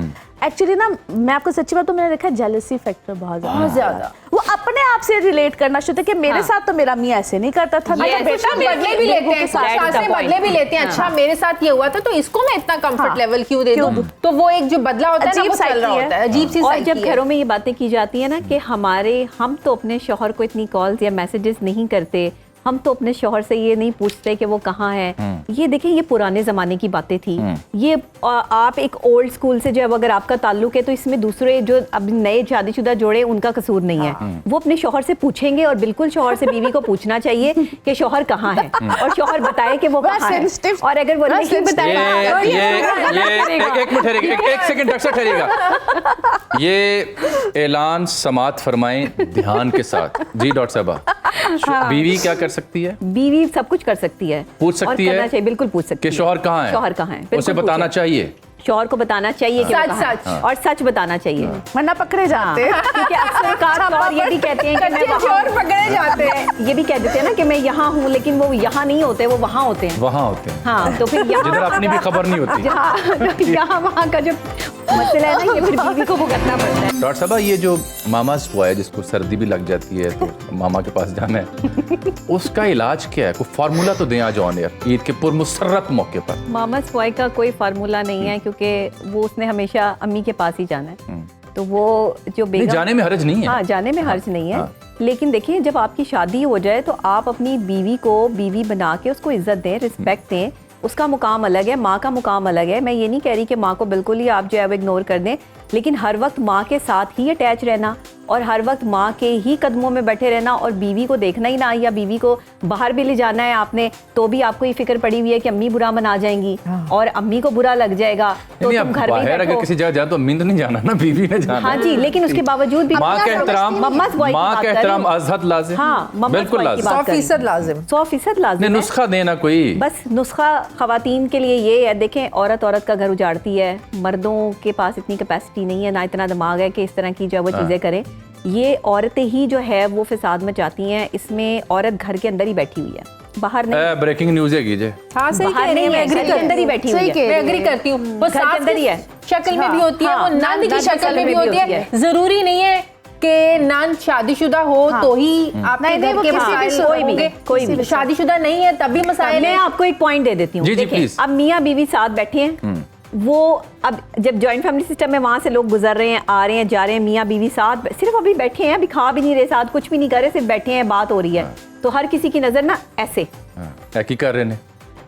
एक्चुअली ना मैं आपको सच्ची बात तो मैंने देखा जेलसी फैक्टर बहुत ज्यादा, वो अपने आप से रिलेट करना शुरू कि मेरे साथ तो मेरा मियाँ ऐसे नहीं करता था,
अच्छा बेटा बदले भी लेते हैं, सासें बदले भी लेते हैं, अच्छा मेरे साथ ये हुआ था तो इसको मैं इतना कंफर्ट लेवल क्यों दे दूं, तो वो एक जो बदला होता है ना, वो चल रहा होता है, अजीब सी
और
साइकी
जब घरों में ये बातें की जाती है ना कि हम तो अपने शौहर को इतनी कॉल्स या मैसेजेस नहीं करते, हम तो अपने शौहर से ये नहीं पूछते कि वो कहाँ है। ये देखें, ये पुराने ज़माने की बातें थी। ये आप एक ओल्ड स्कूल से जब अगर आपका ताल्लुक है तो इसमें दूसरे जो अब नए शादीशुदा जोड़े उनका कसूर नहीं है। वो अपने शौहर से पूछेंगे और बिल्कुल शौहर से बीवी को पूछना चाहिए कि शौहर कहाँ है और शौहर बताए कि वो कहाँ है। और अगर वो नहीं बताएगा,
एक मिनट ठहरिएगा, एक सेकंड डॉक्टर ठहरिएगा, ये ऐलान समात फरमाएं ध्यान के साथ। जी डॉक्टर साहबा, बीवी क्या कर सकती है?
बीवी सब कुछ कर सकती है,
पूछ सकती
और करना
है
चाहिए, बिल्कुल पूछ सकती
कि
है।
शौहर कहाँ है,
शौहर कहाँ है,
उसे
बिल्कुल
बताना
पूछे।
चाहिए,
शौहर को बताना चाहिए कि वो
सच
कहाँ है।
सच
और सच बताना चाहिए,
वरना पकड़े जाते हैं।
क्योंकि अक्सर कार और ये भी कहते हैं कि मैं वहाँ
चोर पकड़े जाते हैं,
ये भी कह देते हैं ना कि मैं यहाँ हूँ, लेकिन वो यहाँ नहीं होते, वो वहाँ होते हैं।
वहाँ होते हैं
हाँ, तो फिर
जिधर
यहाँ
अपनी भी खबर नहीं होती।
यहाँ वहाँ का जो मसला है ना, ये फिर बीवी को भुगतना पड़ता है।
डॉक्टर साहब, ये जो मामा हुआ है जिसको सर्दी भी लग जाती है तो मामा के पास जाना है, उसका इलाज क्या है? कोई फार्मूला तो दें आज ऑन एयर ईद के पुरमुसर्रत मौके पर।
मामा स्पॉय का कोई फार्मूला नहीं है, क्योंकि वो उसने हमेशा अम्मी के पास ही जाना है। तो वो जो
नहीं,
बेगम,
जाने में हर्ज नहीं है।
हाँ, जाने में हर्ज नहीं है, लेकिन देखिए जब आपकी शादी हो जाए तो आप अपनी बीवी को बीवी बना के उसको इज्जत दें, रिस्पेक्ट दें। उसका मुकाम अलग है, माँ का मुकाम अलग है। मैं ये नहीं कह रही कि माँ को बिल्कुल ही आप जो है वो इग्नोर कर दें, लेकिन हर वक्त माँ के साथ ही अटैच रहना और हर वक्त माँ के ही कदमों में बैठे रहना, और बीवी को देखना ही ना, या बीवी को बाहर भी ले जाना है आपने तो भी आपको ये फिक्र पड़ी हुई है कि अम्मी बुरा मना जाएंगी और अम्मी को बुरा लग जाएगा, तो
नहीं,
तुम
अब
घर में
बाहर अगर किसी जगह जाए तो अम्मी तो नहीं जाना ना, बीवी ने जाना।
हाँ जी, लेकिन उसके बावजूद भी
माँ का एहतराम,
मम्मा स्पॉय की
माँ
बात
का
कर
एहतराम
रही हूँ।
अज़हद लाज़िम।
हाँ, मम्मा
बिल्कुल
स्पॉय की
लाज़िम।
बात कर रही हूँ।
100% लाजिम,
100% लाजिम
नहीं,
है।
नुस्खा देना कोई।
बस नुस्खा खवातीन के लिए ये है, देखें औरत का घर उजाड़ती है, मर्दों के पास इतनी कैपेसिटी नहीं है, ना इतना दिमाग है कि इस तरह की जो वो चीज़ें करें। ये औरतें ही जो है वो फिसाद मचाती हैं। इसमें औरत घर के अंदर ही बैठी हुई है, बाहर नहीं।
ब्रेकिंग न्यूज़ है कीजिए।
हाँ सही
बाहर
कह रही
नहीं
है,
है,
मैं
घर
एग्री
के अंदर ही बैठी हुई है।
मैं एग्री करती हूँ। वो
घर के
सास
अंदर
की
ही है।
शक्ल में भी होती है, वो नंद की शक्ल में भी होती है। जरूरी नहीं है कि नंद शादीशुदा हो तो ही आपके घर के मसाइल
कोई भी
शादीशुदा नहीं है तभी मसाइल
मैं
हैं।
आपको एक पॉइंट दे देती हूँ।
जी, जी,
देखिए,
प्लीज।
अब मियाँ बीवी साथ बैठे हैं, वो अब जब जॉइंट फैमिली सिस्टम में वहाँ से लोग गुजर रहे हैं, आ रहे हैं, जा रहे हैं, मियाँ बीवी साथ सिर्फ अभी बैठे हैं, अभी खा भी नहीं रहे, साथ कुछ भी नहीं कर रहे, सिर्फ बैठे हैं, बात हो रही है, तो हर किसी की नजर ना ऐसे
की कर रहे हैं।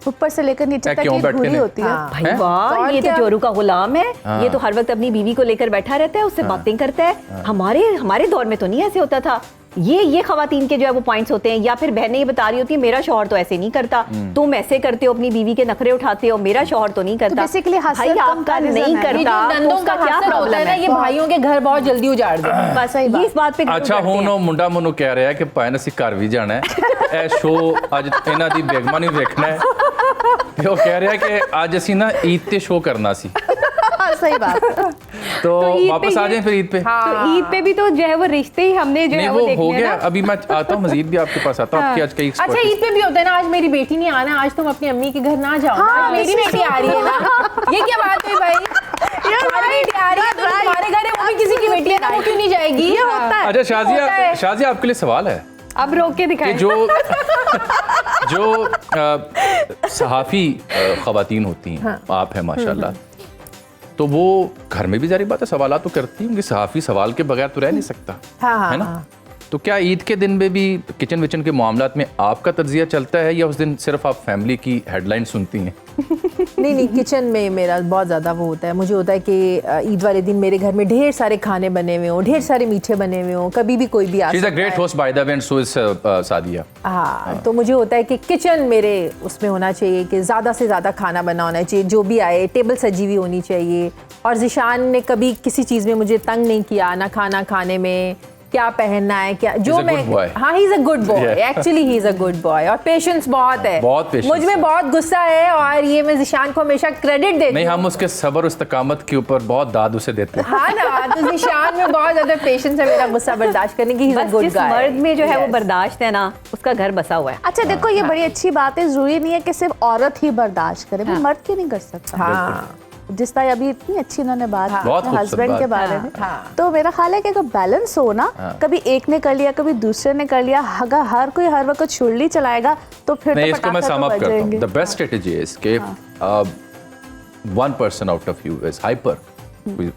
ऊपर से लेकर नीचे तक
क्यों
एक
बैठते
घूरी
हैं?
होती है।
भाई
हैं?
वाह,
और
ये तो
क्या?
जोरू का गुलाम है। ये तो हर वक्त अपनी बीवी को लेकर बैठा रहता है, उससे बातें करता है। हमारे दौर में तो नहीं ऐसे होता था। ये खवातीन के जो है वो पॉइंट्स होते हैं, या फिर बहनें ये बता रही होती है मेरा शौहर तो ऐसे नहीं करता, तुम ऐसे करते हो, अपनी बीवी के नखरे उठाते हो, मेरा शौहर तो नहीं करता।
basically हसरत
भाई
कम
आपका
का
नहीं
रीज़न है।
ये जो
करता, तो
नंदों
उसका
का
क्या
हासिल होता
प्रॉब्लम
है ना,
है?
ये भाइयों के घर बहुत जल्दी उजाड़ दे।
बस ये इस बात पे गुरु
अच्छा
करते हैं।
ਹੁਣ ਉਹ ਮੁੰਡਾ ਮੈਨੂੰ ਕਹਿ ਰਿਹਾ ਕਿ ਭਾਵੇਂ ਅਸੀਂ ਘਰ ਵੀ ਜਾਣਾ ਹੈ ਇਹ ਸ਼ੋਅ ਅੱਜ ਇਹਨਾਂ ਦੀ ਬੇਗਮਾਂ ਨੇ ਵੇਖਣਾ ਹੈ ਤੇ ਉਹ ਕਹਿ ਰਿਹਾ ਕਿ ਅੱਜ ਅਸੀਂ ਨਾ ਈਦ ਤੇ ਸ਼ੋਅ ਕਰਨਾ ਸੀ
हाँ, सही बात।
तो
ईद
वापस
पे
आ
ये-
जाएं फिर ईद पे।
तो ईद पे भी तो जो है वो रिश्ते ही हमने जो
नहीं
है
वो
वो
हो
देखने हैं
गया,
ना।
अभी मैं आता हूँ मजीद भी आपके पास आता हूँ आपकी आज कई
अच्छा ईद पे भी होता है ना, आज मेरी बेटी नहीं आना, आज तुम अपनी अम्मी के घर ना जाओ, आज मेरी बेटी आ रही है ना। ये क्या बात हुई भाई? तुम्हारी बेटी आ रही है तो तुम्हारे घर है, वो भी किसी की बेटी है ना, वो क्यों नहीं जाएगी? ये होता है।
अच्छा
होता है।
शाजिया आपके लिए सवाल है
अब रोक के
कि
दिखाएं।
जो सहाफ़ी ख़वातीन होती हैं, आप हैं माशाल्लाह, तो वो घर में भी जारी बात है सवाल तो करती होंगी, सहाफ़ी सवाल के बगैर तो रह नहीं सकता,
हाँ,
है ना? तो क्या ईद के दिन में भी किचन विचन के मामलात में आपका तज्जिया चलता है या उस दिन सिर्फ आप फैमिली की हेडलाइन सुनती हैं?
नहीं किचन में मेरा बहुत ज़्यादा वो होता है। मुझे होता है कि ईद वाले दिन मेरे घर में ढेर सारे खाने बने हुए हों, ढेर सारे मीठे बने हुए हों, कभी भी कोई भी आ
शी इज़ अ
सकता
ग्रेट
है।
Host by the way and so is Sadia.
हाँ, तो मुझे होता है कि किचन मेरे उसमें होना चाहिए कि ज़्यादा से ज़्यादा खाना बना होना चाहिए, जो भी आए टेबल सजी हुई होनी चाहिए, और ज़िशान ने कभी किसी चीज़ में मुझे तंग नहीं किया, ना खाना खाने में, क्या पहनना है, क्या जो
He's a
मैं
good boy.
हाँ he is a good boy,
Yeah.
Actually he is a good boy और पेशेंस बहुत है,
बहुत patience
मुझ में
है।
बहुत गुस्सा है और ये मैं ज़िशान को हमेशा क्रेडिट देती
नहीं,
हूँ।
हम उसके सब्र और इस्तकामत के ऊपर बहुत दाद उसे देते हैं।
हाँ ना, तो ज़िशान में बहुत ज़्यादा पेशेंस है मेरा गुस्सा बर्दाश्त करने की, ही इज़ अ
बस
गुड
जिस
गाय।
मर्द में जो है वो बर्दाश्त है ना, उसका घर बसा हुआ है।
अच्छा देखो, ये बड़ी अच्छी बात है, जरूरी नहीं है कि सिर्फ औरत ही बर्दाश्त करे, भी मर्द क्यों नहीं कर सकता।
हाँ
जिस तरह अभी इतनी अच्छी उन्होंने बात की
बहुत खूबसूरत
हस्बैंड के
बात।
बारे में,
हाँ।
तो मेरा ख्याल है कि अगर बैलेंस हो ना, कभी एक ने कर लिया कभी दूसरे ने कर लिया, अगर हर कोई हर वक्त शुरली चलाएगा तो फिर
नहीं,
तो
इसको मैं
पटाखे
सम
तो
अप करता हूँ।
बजेंगे।
द बेस्ट स्ट्रेटजी इज कि one person out of you is hyper,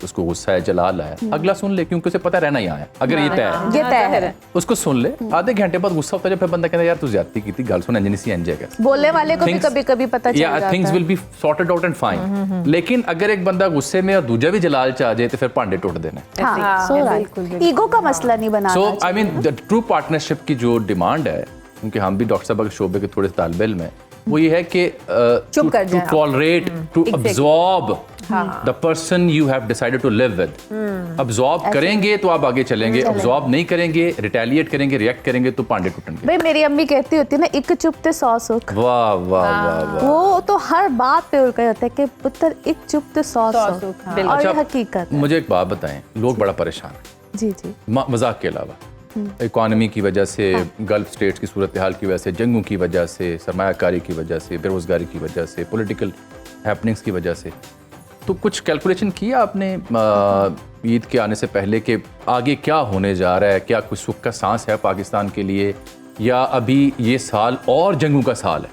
उसको गुस्सा है, जलाल है, अगला सुन ले, क्योंकि उसे पता है रहना यहाँ है। अगर ये तय है
ये तय है,
उसको सुन ले, आधे घंटे बाद गुस्सा होता है, फिर बंदा कहता है यार तू ज्यादती की थी, गल सुन इंजनी सी एंजॉय कर।
बोलने वाले को भी
Things-
कभी कभी पता चल जाता
थिंग्स
है।
Will be sorted out and fine. लेकिन अगर एक बंदा गुस्से में और दूजा भी जलाल च आ जाए तो फिर भांडे टूट देने।
हाँ, so right. ईगो का मसला नहीं बनाना
सो
चाहिए।
I mean the true partnership की जो डिमांड है, क्योंकि हम भी डॉक्टर साहब के शोबे के थोड़े तालिब इल्म हैं, वो ये है कि
चुप कर
टू
जाए आप।
Tolerate, to absorb the person you have decided to live with. Absorb करेंगे तो आप आगे चलेंगे, अब्सॉर्ब नहीं करेंगे, रिटेलिएट करेंगे, रिएक्ट करेंगे तो पांडे टूटेंगे।
भाई मेरी अम्मी कहती होती है ना, एक चुपते 100 सुख।
वाह वाह वाह वाह।
वो तो हर बात पे उनका होता है कि पुत्र एक चुपते 100 सुख,
हाँ।
और ये
अच्छा,
हकीकत है।
मुझे एक बात बताएं, लोग बड़ा परेशान हैं
जी जी
मजाक के अलावा, इकॉनमी की वजह से, गल्फ स्टेट्स की सूरत हाल की वजह से, जंगों की वजह से, सरमायाकारी की वजह से, बेरोज़गारी की वजह से, पॉलिटिकल हैपनिंग्स की वजह से, तो कुछ कैलकुलेशन किया आपने ईद के आने से पहले कि आगे क्या होने जा रहा है? क्या कुछ सुख का सांस है पाकिस्तान के लिए, या अभी ये साल और जंगों का साल है?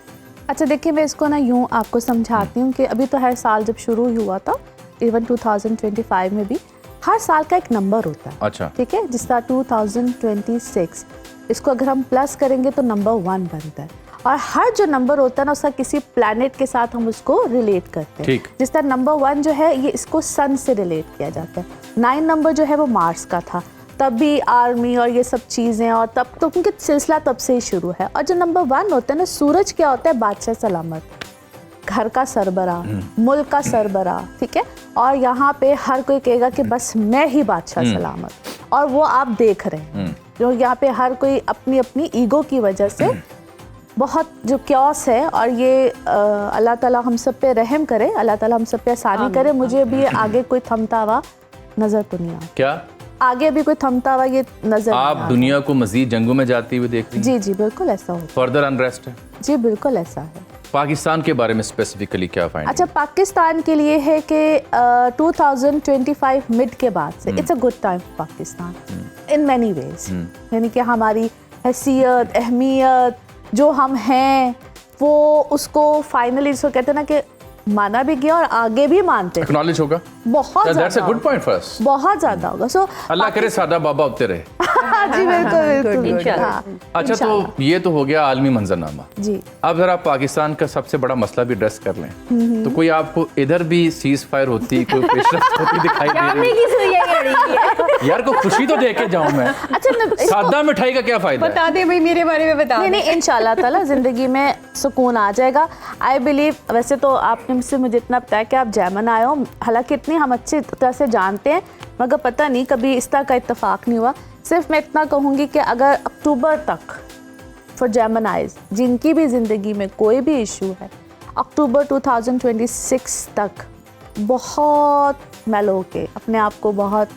अच्छा देखिए, मैं इसको ना यूँ आपको समझाती हूँ कि अभी तो हर साल जब शुरू ही हुआ था, इवन 2025 में भी हर साल का एक नंबर होता है।
अच्छा,
ठीक है, जिस तरह 2026 इसको अगर हम प्लस करेंगे तो नंबर 1 बनता है, और हर जो नंबर होता है ना उसका किसी प्लैनेट के साथ हम उसको रिलेट करते हैं।
ठीक।
जिस तरह नंबर 1 जो है ये इसको सन से रिलेट किया जाता है, 9 नंबर जो है वो मार्स का था, तब भी आर्मी और ये सब चीज़ें, और तब तो क्योंकि सिलसिला तब से ही शुरू है। और जो नंबर 1 होता है ना, सूरज क्या होता है, बादशाह सलामत, घर का सरबराह, मुल्क का सरबराह, ठीक है, और यहाँ पे हर कोई कहेगा कि बस मैं ही बादशाह सलामत, और वो आप देख रहे हैं जो यहाँ पे हर कोई अपनी अपनी ईगो की वजह से बहुत जो क्योस है, और ये अल्लाह ताला हम सब पे रहम करे, अल्लाह ताला हम सब पे आसानी करे। मुझे भी आगे कोई थमता हुआ नजर तो नहीं आता,
क्या
आगे भी कोई थमता हुआ ये नजर
आप
नहीं आता।
दुनिया को मजीद जंगों में जाती हुई देख रही हैं?
जी जी बिल्कुल ऐसा होता
फर्दर अनरेस्ट है।
है, जी बिल्कुल ऐसा है।
पाकिस्तान के बारे में स्पेसिफिकली क्या फाइंड?
अच्छा, पाकिस्तान के लिए है कि 2025 मिड के बाद से it's a good time for Pakistan in many ways. यानी कि हमारी हैसियत, अहमियत जो हम हैं, वो उसको फाइनली इसको कहते हैं ना कि माना भी गया और आगे भी मानते हैं।
एक्नॉलेज होगा?
बहुत
दैट्स अ
ज़्यादा
गुड
होगा।
Point for us.
बहुत ज़्यादा होगा। सो
अल्लाह करे सादा बाबा होते रहे।
जी बिल्कुल बिल्कुल
इंशाल्लाह।
हाँ,
अच्छा,
इंशाल्लाह।
तो ये तो हो गया आलमी मंजरनामा।
जी
अब जरा पाकिस्तान का सबसे बड़ा मसला भी एड्रेस कर लें, तो कोई आपको इधर भी सीज फायर होती, कोई पेशरफ्त होती दिखाई दे रही
की सुइयां लड़ी है।
यार, को खुशी तो दे के जाऊं मैं।
अच्छा इसको-
सादा मिठाई का क्या फायदा है?
बता दे भाई, मेरे बारे में बता
नहीं नहीं, इंशाल्लाह ताला जिंदगी में सुकून आ जाएगा। आई बिलीव, वैसे तो आपने मुझसे मुझे इतना बताया कि आप जैमन आए हो, हालांकि इतनी हम अच्छी तरह से जानते हैं, मगर पता नहीं कभी इस तरह का इत्तेफाक नहीं हुआ। सिर्फ मैं इतना कहूँगी कि अगर अक्टूबर तक फॉर जेमिनाइज जिनकी भी ज़िंदगी में कोई भी इशू है, अक्टूबर 2026 तक बहुत मेलो के अपने आप को बहुत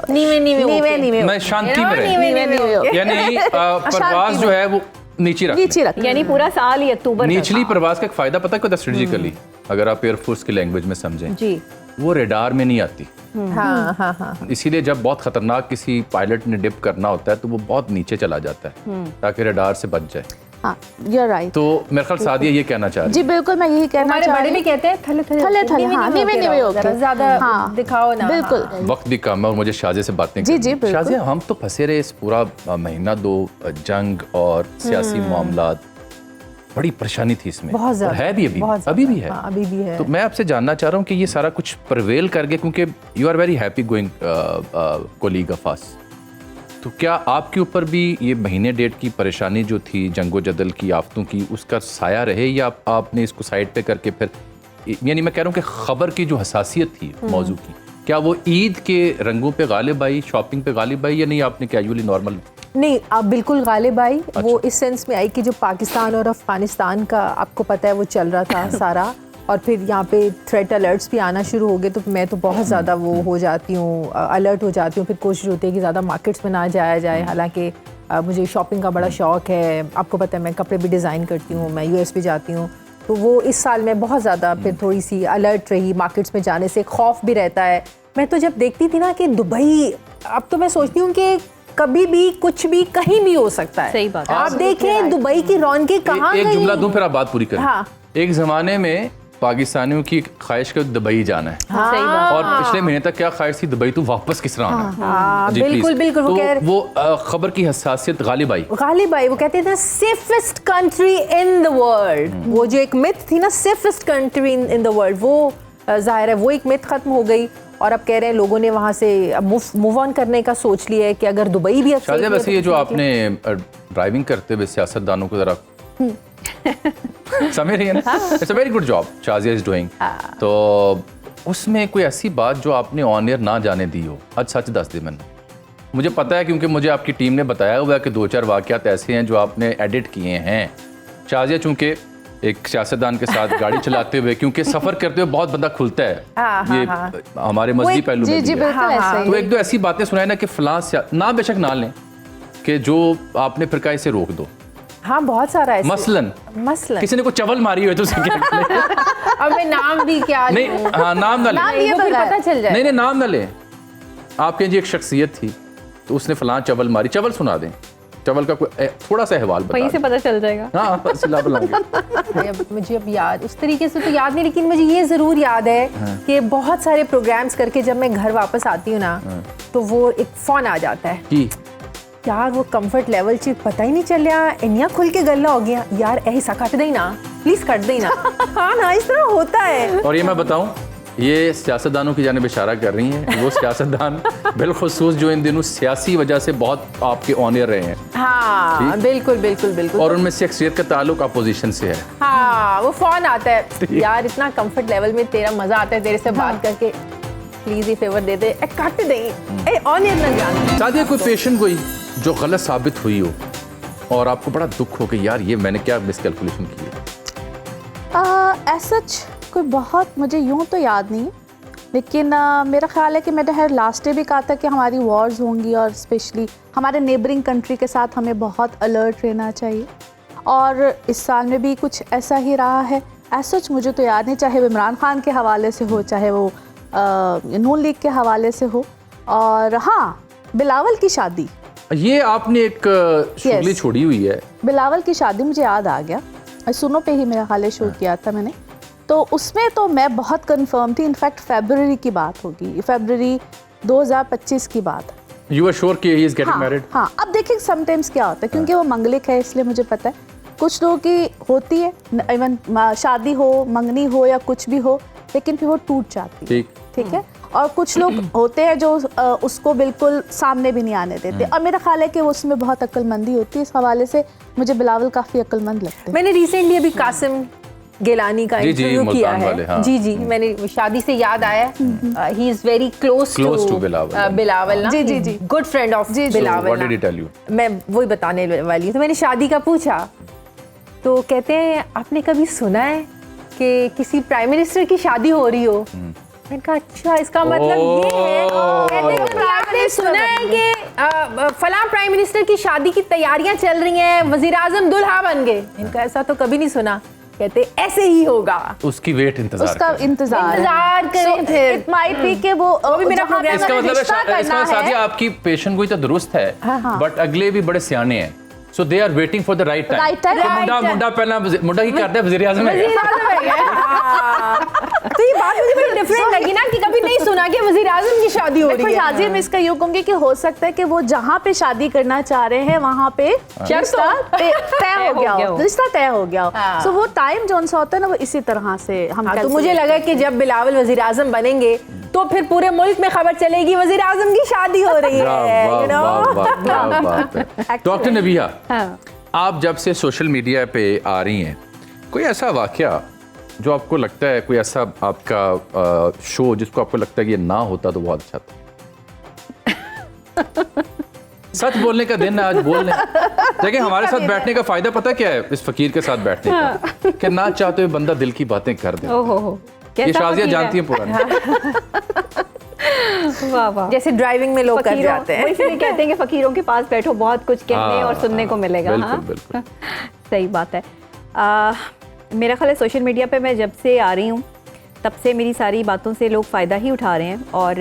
नीवे
नीवे
मैं शांति में रहे,
नीवे
यानी परवाज जो है वो नीचे रख
नीचे रख
यानी पूरा साल ही अक्टूबर तक।
निचली परवाज का एक फायदा पता है स्ट्रेटेजिकली, अगर आप एयरफोर्स की लैंग्वेज में समझें,
जी,
वो रेडार में नहीं आती।
हाँ हाँ हाँ,
इसीलिए जब बहुत खतरनाक किसी पायलट ने डिप करना होता है तो वो बहुत नीचे चला जाता है ताकि रेडार से बच जाए।
हाँ, you're right।
तो मेरे ख्याल सादिया ये कहना चाह रही
जी बिल्कुल, मैं यही कहना
हमारे
चाह
बड़े
रही
भी कहते हैं थले
थले थले, हाँ, नीवे
रहो,
होके
जरा ज्यादा
हाँ,
दिखाओ ना।
बिल्कुल।
वक्त भी कम है और मुझे शाहजे से बातें
जी,
करनी
जी,
है।
बिल्कुल।
शाहजे, हम तो फंसे रहे इस पूरा महीना दो जंग और सियासी मामलात, बड़ी परेशानी थी इसमें,
बहुत
और
ज्यादा
है भी,
बहुत
अभी भी है।
हाँ, अभी भी है।
तो मैं आपसे जानना चाह रहा हूँ कि ये सारा कुछ प्रवेल कर गया, क्योंकि you are very happy going colleague of us, तो क्या आपके ऊपर भी ये महीने डेट की परेशानी जो थी, जंगो जदल की, आफतों की, उसका साया रहे, या आपने इसको साइड पे करके फिर यानी मैं कह रहा हूँ कि खबर की जो हसासियत थी मौजू की, क्या वो ईद के रंगों पे गालिब आई, शॉपिंग पे गालिब आई, या नहीं आपने कैजुअली नॉर्मल?
नहीं, आप बिल्कुल गालिब आई। वो इस सेंस में आई कि जो पाकिस्तान और अफगानिस्तान का आपको पता है वो चल रहा था सारा, और फिर यहाँ पे थ्रेट अलर्ट्स भी आना शुरू हो गए, तो मैं तो बहुत ज़्यादा वो हो जाती हूँ, अलर्ट हो जाती हूँ। फिर कोशिश होती है कि ज़्यादा मार्केट्स में ना जाया जाए। हालांकि मुझे शॉपिंग का बड़ा शौक़ है, आपको पता है मैं कपड़े भी डिज़ाइन करती हूँ, मैं यूएस भी जाती हूँ, तो वो इस साल में बहुत ज़्यादा फिर थोड़ी सी अलर्ट रही। मार्केट्स में जाने से खौफ भी रहता है। मैं तो जब देखती थी ना कि दुबई, अब तो मैं सोचती हूँ कि कभी भी कुछ भी कहीं भी हो सकता है।
सही बात है।
आप देखें दुबई की रौनकें कहाँ गई।
एक जुमला दूं फिर आप बात पूरी करें।
हाँ।
एक ज़माने में पाकिस्तानियों की ख्वाहिश के दुबई जाना है,
हाँ।
सही बात।
और पिछले महीने तक क्या ख्वाहिश थी, दुबई तो वापस किस तरह आना है।
हाँ,
जी,
बिल्कुल
प्लीज।
बिल्कुल। वो कह रहे,
तो वो खबर की हसासियत गालिब आई।
वो कहते थे safest country in the world. वो जो एक मिथ थी ना, safest country in the world, वो जाहिर है वो एक मिथ खत्म हो गई। और अब कह रहे हैं लोगों ने वहाँ से मूव ऑन करने का सोच लिया है कि अगर दुबई भी अच्छा है।
वैसे ये जो आपने ड्राइविंग करते हुए सियासतदानों को जरा समझ रही है ना, it's a very good job Shazia is doing. तो उसमें कोई ऐसी बात जो आपने ऑन एयर ना जाने दी हो, आज सच दस दे। मैंने, मुझे पता है क्योंकि मुझे आपकी टीम ने बताया हुआ है कि 2-4 वाक़यात ऐसे हैं जो आपने एडिट किए हैं। शाजिया चूँकि एक सियासतदान के साथ गाड़ी चलाते हुए, क्योंकि सफ़र करते हुए बहुत बंदा खुलता है, ये हमारे मजहबी पहलू में भी है।
बिल्कुल ऐसा ही।
तो एक दो ऐसी बातें सुनाए ना कि फलां ना, बेशक ना लें, कि जो आपने फिर इसे रोक दो।
हाँ, बहुत सारा है।
मसलन किसी ने को चवल मारी हो तो उसे क्या करें?
अब मैं नाम भी क्या
नहीं, हाँ नाम ना ले,
वो फिर पता चल जाए।
नहीं नाम ना ले। आपके जी एक शख्सियत थी तो उसने फलां चवल मारी, चवल सुना दें, चवल का कोई थोड़ा सा अहवाल बता
वहीं से पता चल जाएगा।
हाँ सिला बुलाऊंगे।
मुझे अब याद उस तरीके से तो याद नहीं, लेकिन मुझे ये ज़रूर याद है कि बहुत सारे प्रोग्राम्स करके जब मैं घर वापस आती हूँ ना, तो वो एक फ़ोन आ जाता है
कि
यार वो कंफर्ट लेवल च पता ही नहीं चलिया, इन्नियां खुल के गल्ला हो गया यार, ऐसा कट देना प्लीज, कट देना। हाँ ना, इस तरह होता है।
और ये मैं बताऊं, ये सियासतदानों की जानिब इशारा कर रही हैं, वो सियासतदान बिलखुसूस जो इन दिनों सियासी वजह से बहुत आपके ऑन एयर रहे हैं।
हाँ बिल्कुल बिल्कुल बिल्कुल।
और उनमें से अक्सरियत का ताल्लुक अपोजिशन से है।
हाँ, वो फोन आता है, यार इतना कंफर्ट लेवल में तेरा मजा आता है तेरे से बात करके, प्लीज ये फेवर दे दे, काट दे, ऑन एयर ना जाना।
शादी कोई पेशेंट कोई जो गलत साबित हुई हो और आपको बड़ा दुख हो कि यार ये मैंने क्या मिसकैलकुलेशन की है?
सच कोई बहुत मुझे यूं तो याद नहीं, लेकिन मेरा ख्याल है कि मैंने हर लास्ट डे भी कहा था कि हमारी वॉर्स होंगी और स्पेशली हमारे नेबरिंग कंट्री के साथ हमें बहुत अलर्ट रहना चाहिए, और इस साल में भी कुछ ऐसा ही रहा है। सच मुझे तो याद नहीं, चाहे वो इमरान खान के हवाले से हो, चाहे वो नून लीग के हवाले से हो। और हाँ, बिलावल की शादी,
ये आपने एक शुगली छोड़ी हुई है।
बिलावल की शादी मुझे याद आ गया, सुनो पे ही मेरा हाल शूट किया था मैंने, तो उसमें तो मैं बहुत कंफर्म थी। इनफैक्ट फरवरी की बात होगी, फरवरी 2025 की बात।
यू आर श्योर कि ही इज गेटिंग मैरिड?
हाँ, अब देखिए समटाइम्स क्या होता है, क्योंकि वो मंगलिक है इसलिए मुझे पता है, कुछ लोगों की होती है इवन शादी हो, मंगनी हो या कुछ भी हो, लेकिन फिर वो टूट जाती है। ठीक है। और कुछ लोग होते हैं जो उसको बिल्कुल सामने भी नहीं आने देते, और मेरा ख्याल है कि वो उसमें बहुत अक्लमंदी होती है। इस हवाले से मुझे बिलावल काफ़ी अक्लमंद लगते हैं।
मैंने रिसेंटली अभी कासिम गिलानी का इंटरव्यू किया है।
हाँ।
जी, मैंने शादी से याद आया, he is very close to Bilawal. जी, गुड फ्रेंड ऑफ बिलावल। मैं वही बताने वाली हूँ। तो मैंने शादी का पूछा, तो कहते हैं आपने कभी सुना है कि किसी प्राइम मिनिस्टर की शादी हो रही हो? मैंने कहा अच्छा, इसका मतलब ये है। कहते हैं आपने सुना है कि फलां प्राइम मिनिस्टर की शादी की तैयारियां चल रही हैं, वजीर आजम दुल्हा बन गए? इनका ऐसा तो कभी नहीं सुना। कहते ऐसे ही होगा,
उसकी वेट इंतजार
करें फिर।
इट माइट बी कि वो भी मेरा प्रोग्राम।
इसका मतलब शादी आपकी पेशेंट कोई तो दुरुस्त है, बट अगले भी बड़े सियाने हैं, so they are waiting for the right time. मुंडा पहला मुंडा ही करता है, वज़ीर आज़म है।
तो ये बात मुझे बड़ी डिफरेंट लगी ना, कि कभी नहीं सुना कि वज़ीर आज़म की शादी हो रही है।
शादी में इसका यूं कहूंगी कि हो सकता है कि वो जहाँ पे शादी करना चाह रहे हैं वहाँ पे रिश्ता तय हो गया हो। सो वो टाइम जो सा होता है ना, वो इसी तरह से हम।
तो मुझे लगा कि जब बिलावल वज़ीर आज़म बनेंगे तो फिर पूरे मुल्क में खबर चलेगी वज़ीर आज़म की शादी हो रही है।
डॉक्टर नबिया, आप जब से सोशल मीडिया पे आ रही हैं, कोई ऐसा वाकया जो आपको लगता है कोई ऐसा आपका शो जिसको आपको लगता है कि ये ना होता तो बहुत अच्छा था? सच बोलने का दिन है आज, बोल लें। देखिए हमारे साथ बैठने का फायदा पता क्या है इस फकीर के साथ बैठने का, कि ना चाहते हुए बंदा दिल की बातें कर दे।
ओहो,
ये शाजिया जानती हैं पुरानी।
वाह वाह।
जैसे ड्राइविंग में लोग कर जाते हैं।
वो इसलिए कहते हैं कि फकीरों के पास बैठो, बहुत कुछ कहने और सुनने को मिलेगा।
बिल्कुल
हाँ?
बिल्कुल
सही बात है। मेरा ख्याल है सोशल मीडिया पे मैं जब से आ रही हूँ तब से मेरी सारी बातों से लोग फ़ायदा ही उठा रहे हैं, और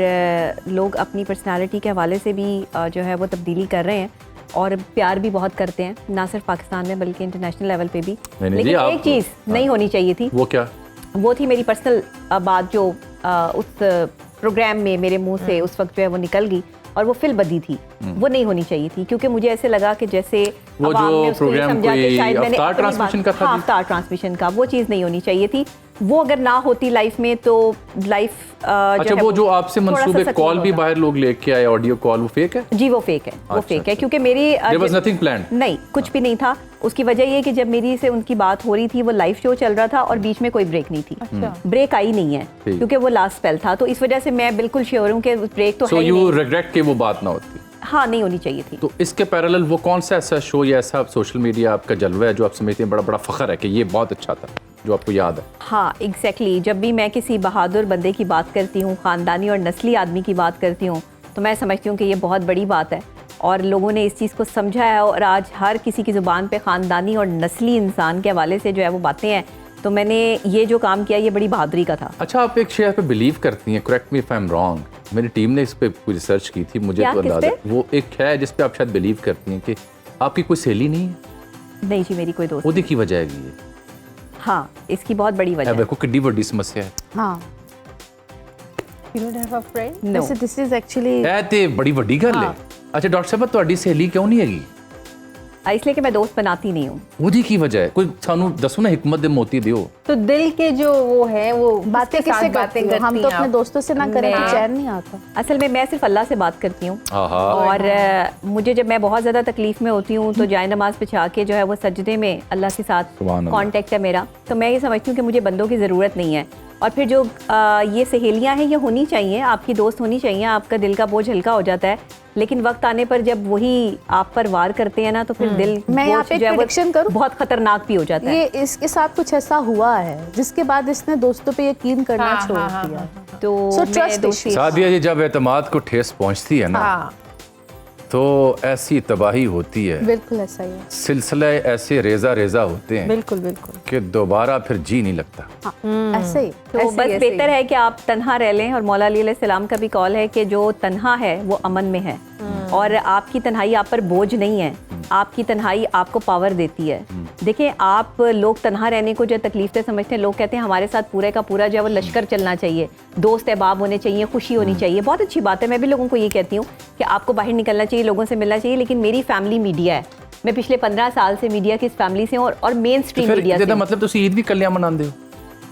लोग अपनी पर्सनालिटी के हवाले से भी जो है वो तब्दीली कर रहे हैं और प्यार भी बहुत करते हैं, ना सिर्फ पाकिस्तान में बल्कि इंटरनेशनल लेवल पे भी। लेकिन एक चीज़ नहीं होनी चाहिए थी।
वो क्या?
वो थी मेरी पर्सनल बात जो उस प्रोग्राम में मेरे मुंह से उस वक्त जो है वो निकल गई, और वो फिल बदी थी, वो नहीं होनी चाहिए थी, क्योंकि मुझे ऐसे लगा कि जैसे
वो जो प्रोग्राम कोई अवतार ट्रांसमिशन का था,
अवतार ट्रांसमिशन का, वो चीज़ नहीं होनी चाहिए थी। वो अगर ना होती लाइफ में तो लाइफ
अच्छा वो जो आपसे मंसूबे कॉल भी बाहर लोग लेके आए, ऑडियो कॉल, वो फेक है?
जी वो फेक है, वो फेक है, क्योंकि मेरी
There was nothing planned?
नहीं, कुछ भी नहीं था। उसकी वजह ये कि जब मेरी से उनकी बात हो रही थी, वो लाइव शो चल रहा था और बीच में कोई ब्रेक नहीं थी। ब्रेक आई नहीं है क्योंकि वो लास्ट स्पेल था, तो इस वजह से मैं बिल्कुल श्योर हूँ कि ब्रेक तो है ही नहीं।
रिग्रेट कि वो बात ना होती?
हाँ, नहीं होनी चाहिए थी।
तो इसके पैरेलल वो कौन सा ऐसा शो या ऐसा सोशल मीडिया आपका जलवा है जो आप समझते हैं बड़ा बड़ा फख्र है कि ये बहुत अच्छा था, जो आपको याद है?
हाँ एग्जैक्टली, जब भी मैं किसी बहादुर बंदे की बात करती हूँ, ख़ानदानी और नस्ली आदमी की बात करती हूँ, तो मैं समझती हूँ कि ये बहुत बड़ी बात है और लोगों ने इस चीज़ को समझा है, और आज हर किसी की ज़ुबान पे ख़ानदानी और नस्ली इंसान के हवाले से जो है वो बातें हैं। तो मैंने ये जो काम किया ये बड़ी बहादुरी का था।
अच्छा, आप एक शेयर पे बिलीव करती हैं, correct me if I am wrong, मेरी टीम ने इस पे कोई रिसर्च की थी, मुझे तो अंदाजा, वो एक है जिस पे आप शायद बिलीव करती हैं कि आपकी कोई सहेली नहीं है?
नहीं जी, मेरी कोई दोस्त
ओदी की वजह है ये?
हाँ, इसकी बहुत बड़ी वजह है।
देखो कितनी बड़ी समस्या है।
हाँ,
You don't have a friend?
No.
this is actually
ਇਹ ਤੇ ਬੜੀ ਵੱਡੀ ਗੱਲ ਹੈ। अच्छा डॉक्टर साहब ਤੁਹਾਡੀ ਸਹੇਲੀ ਕਿਉਂ ਨਹੀਂ ਹੈਗੀ?
इसलिए कि मैं दोस्त बनाती नहीं हूँ।
ਉਹਦੀ ਕੀ वजह है? कोई ਸਾਨੂੰ ਦੱਸੋ ਨਾ हिकमत दे मोती दियो।
तो दिल के जो वो है वो
बातें किससे करती हो? हम तो अपने दोस्तों से ना करें तो चैन नहीं आता।
असल में मैं सिर्फ अल्लाह से बात करती हूँ,
आहा।
और मुझे जब मैं बहुत ज़्यादा तकलीफ में होती हूँ तो जाए नमाज बिछा के जो है वो सजदे में अल्लाह के साथ कांटेक्ट है मेरा, तो मैं ये समझती हूँ कि मुझे बंदों की ज़रूरत नहीं है। और फिर जो ये सहेलियाँ हैं ये होनी चाहिए, आपकी दोस्त होनी चाहिए, आपका दिल का बोझ हल्का हो जाता है, लेकिन वक्त आने पर जब वही आप पर वार करते हैं ना तो फिर दिल
मैं यहाँ पे प्रेडिक्शन करूँ,
बहुत खतरनाक भी हो जाता है।
ये इसके साथ कुछ ऐसा हुआ है जिसके बाद इसने दोस्तों पे यकीन करना छोड़ दिया।
तो
ट्रस्ट
सादिया जी, जब एतमाद को ठेस पहुंचती है ना तो ऐसी तबाही होती है,
बिल्कुल ऐसा ही है,
सिलसिले ऐसे रेजा रेजा होते हैं
बिल्कुल बिल्कुल
कि दोबारा फिर जी नहीं लगता।
ऐसे ही।
तो बस बेहतर है कि आप तन्हा रह लें, और मौला अली अलैहिस्सलाम का भी कॉल है कि जो तन्हा है वो अमन में है, और आपकी तन्हाई आप पर बोझ नहीं है, आपकी तन्हाई आपको पावर देती है। देखिए, आप लोग तन्हा रहने को जो तकलीफ से समझते हैं, लोग कहते हैं हमारे साथ पूरे का पूरा जो है वो लश्कर चलना चाहिए, दोस्त अहबाब होने चाहिए, खुशी होनी चाहिए, बहुत अच्छी बात है। मैं भी लोगों को ये कहती हूँ कि आपको बाहर निकलना चाहिए, लोगों से मिलना चाहिए, लेकिन मेरी फैमिली मीडिया है, मैं पिछले 15 साल से मीडिया की इस फैमिली से हूँ और मेन स्ट्रीम मीडिया से।
मतलब तुम ईद भी कल्याण मनाते हो?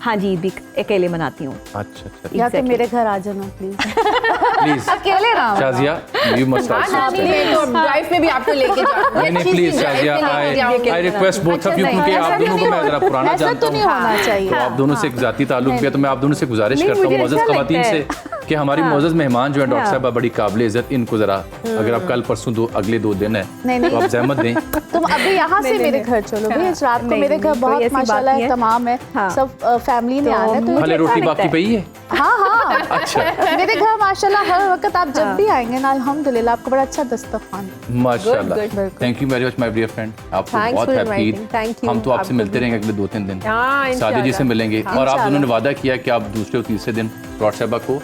हाँ जी, ईद भी अकेले मनाती हूँ।
अच्छा अच्छा,
या तो मेरे घर आ जाना प्लीज।
प्लीज
अकेले ना
शाजिया, यू मस्ट
ड्राइव में भी आपको लेके जाऊंगी।
नहीं please Shazia, I request both of you, क्योंकि आप दोनों को मैं जरा पुराना जानता हूँ,
होना चाहिए।
तो आप दोनों से एक जाती ताल्लुक भी है, तो मैं आप दोनों से गुजारिश करता हूँ मोअज़्ज़ज़ ख़वातीन से कि हमारी मोअज़्ज़ज़ मेहमान जो है डॉक्टर साहबा बड़ी काबिल इज़्ज़त, इनको जरा अगर आप कल परसों अगले 2 दिन है तो आप जहमत दें।
तुम अभी यहाँ से मेरे घर चलो भाई, रात को मेरे घर बहुत माशाल्लाह तमाम है, सब फैमिली ने आना है।
भले रोटी बाकी पई है?
हाँ हाँ,
अच्छा,
मेरे घर माशाल्लाह हर वक्त आप जब भी आएंगे ना अल्हम्दुलिल्लाह आपको बड़ा अच्छा दस्तरखान।
माशाल्लाह, thank you very much my dear friend, आपको बहुत हैप्पी ईद। हम तो आपसे मिलते रहेंगे अगले 2-3 दिन, सादिया जी से मिलेंगे, और आप दोनों ने वादा किया कि आप दूसरे और तीसरे दिन डॉक्टर साहबा को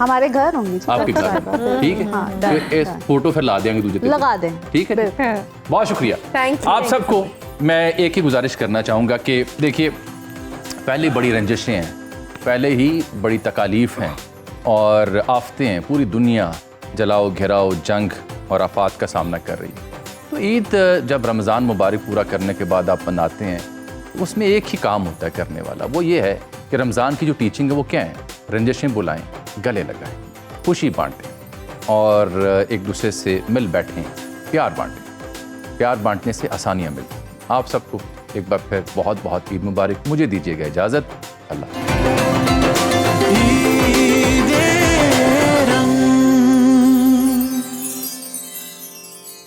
हमारे घर होंगी,
आपके घर, ठीक है? तो फोटो फिर ला देंगे दूसरे,
लगा दें,
ठीक है? बहुत शुक्रिया आप सबको। मैं एक ही गुजारिश करना चाहूँगा कि देखिए, पहले बड़ी रंजिशें हैं, पहले ही बड़ी तकालीफ हैं और आफतें हैं, पूरी दुनिया जलाओ घेराओ जंग और आफात का सामना कर रही है। तो ईद जब रमज़ान मुबारक पूरा करने के बाद आप मनाते हैं, उसमें एक ही काम होता है करने वाला, वो ये है कि रमज़ान की जो टीचिंग है वो क्या है? रंजिशें बुलाएं, गले लगाएं, खुशी बांटें और एक दूसरे से मिल बैठें, प्यार बांटें। प्यार बांटने से आसानियाँ मिलती हैं। आप सबको एक बार फिर बहुत बहुत ईद मुबारक। मुझे दीजिएगा इजाज़त। अल्लाह।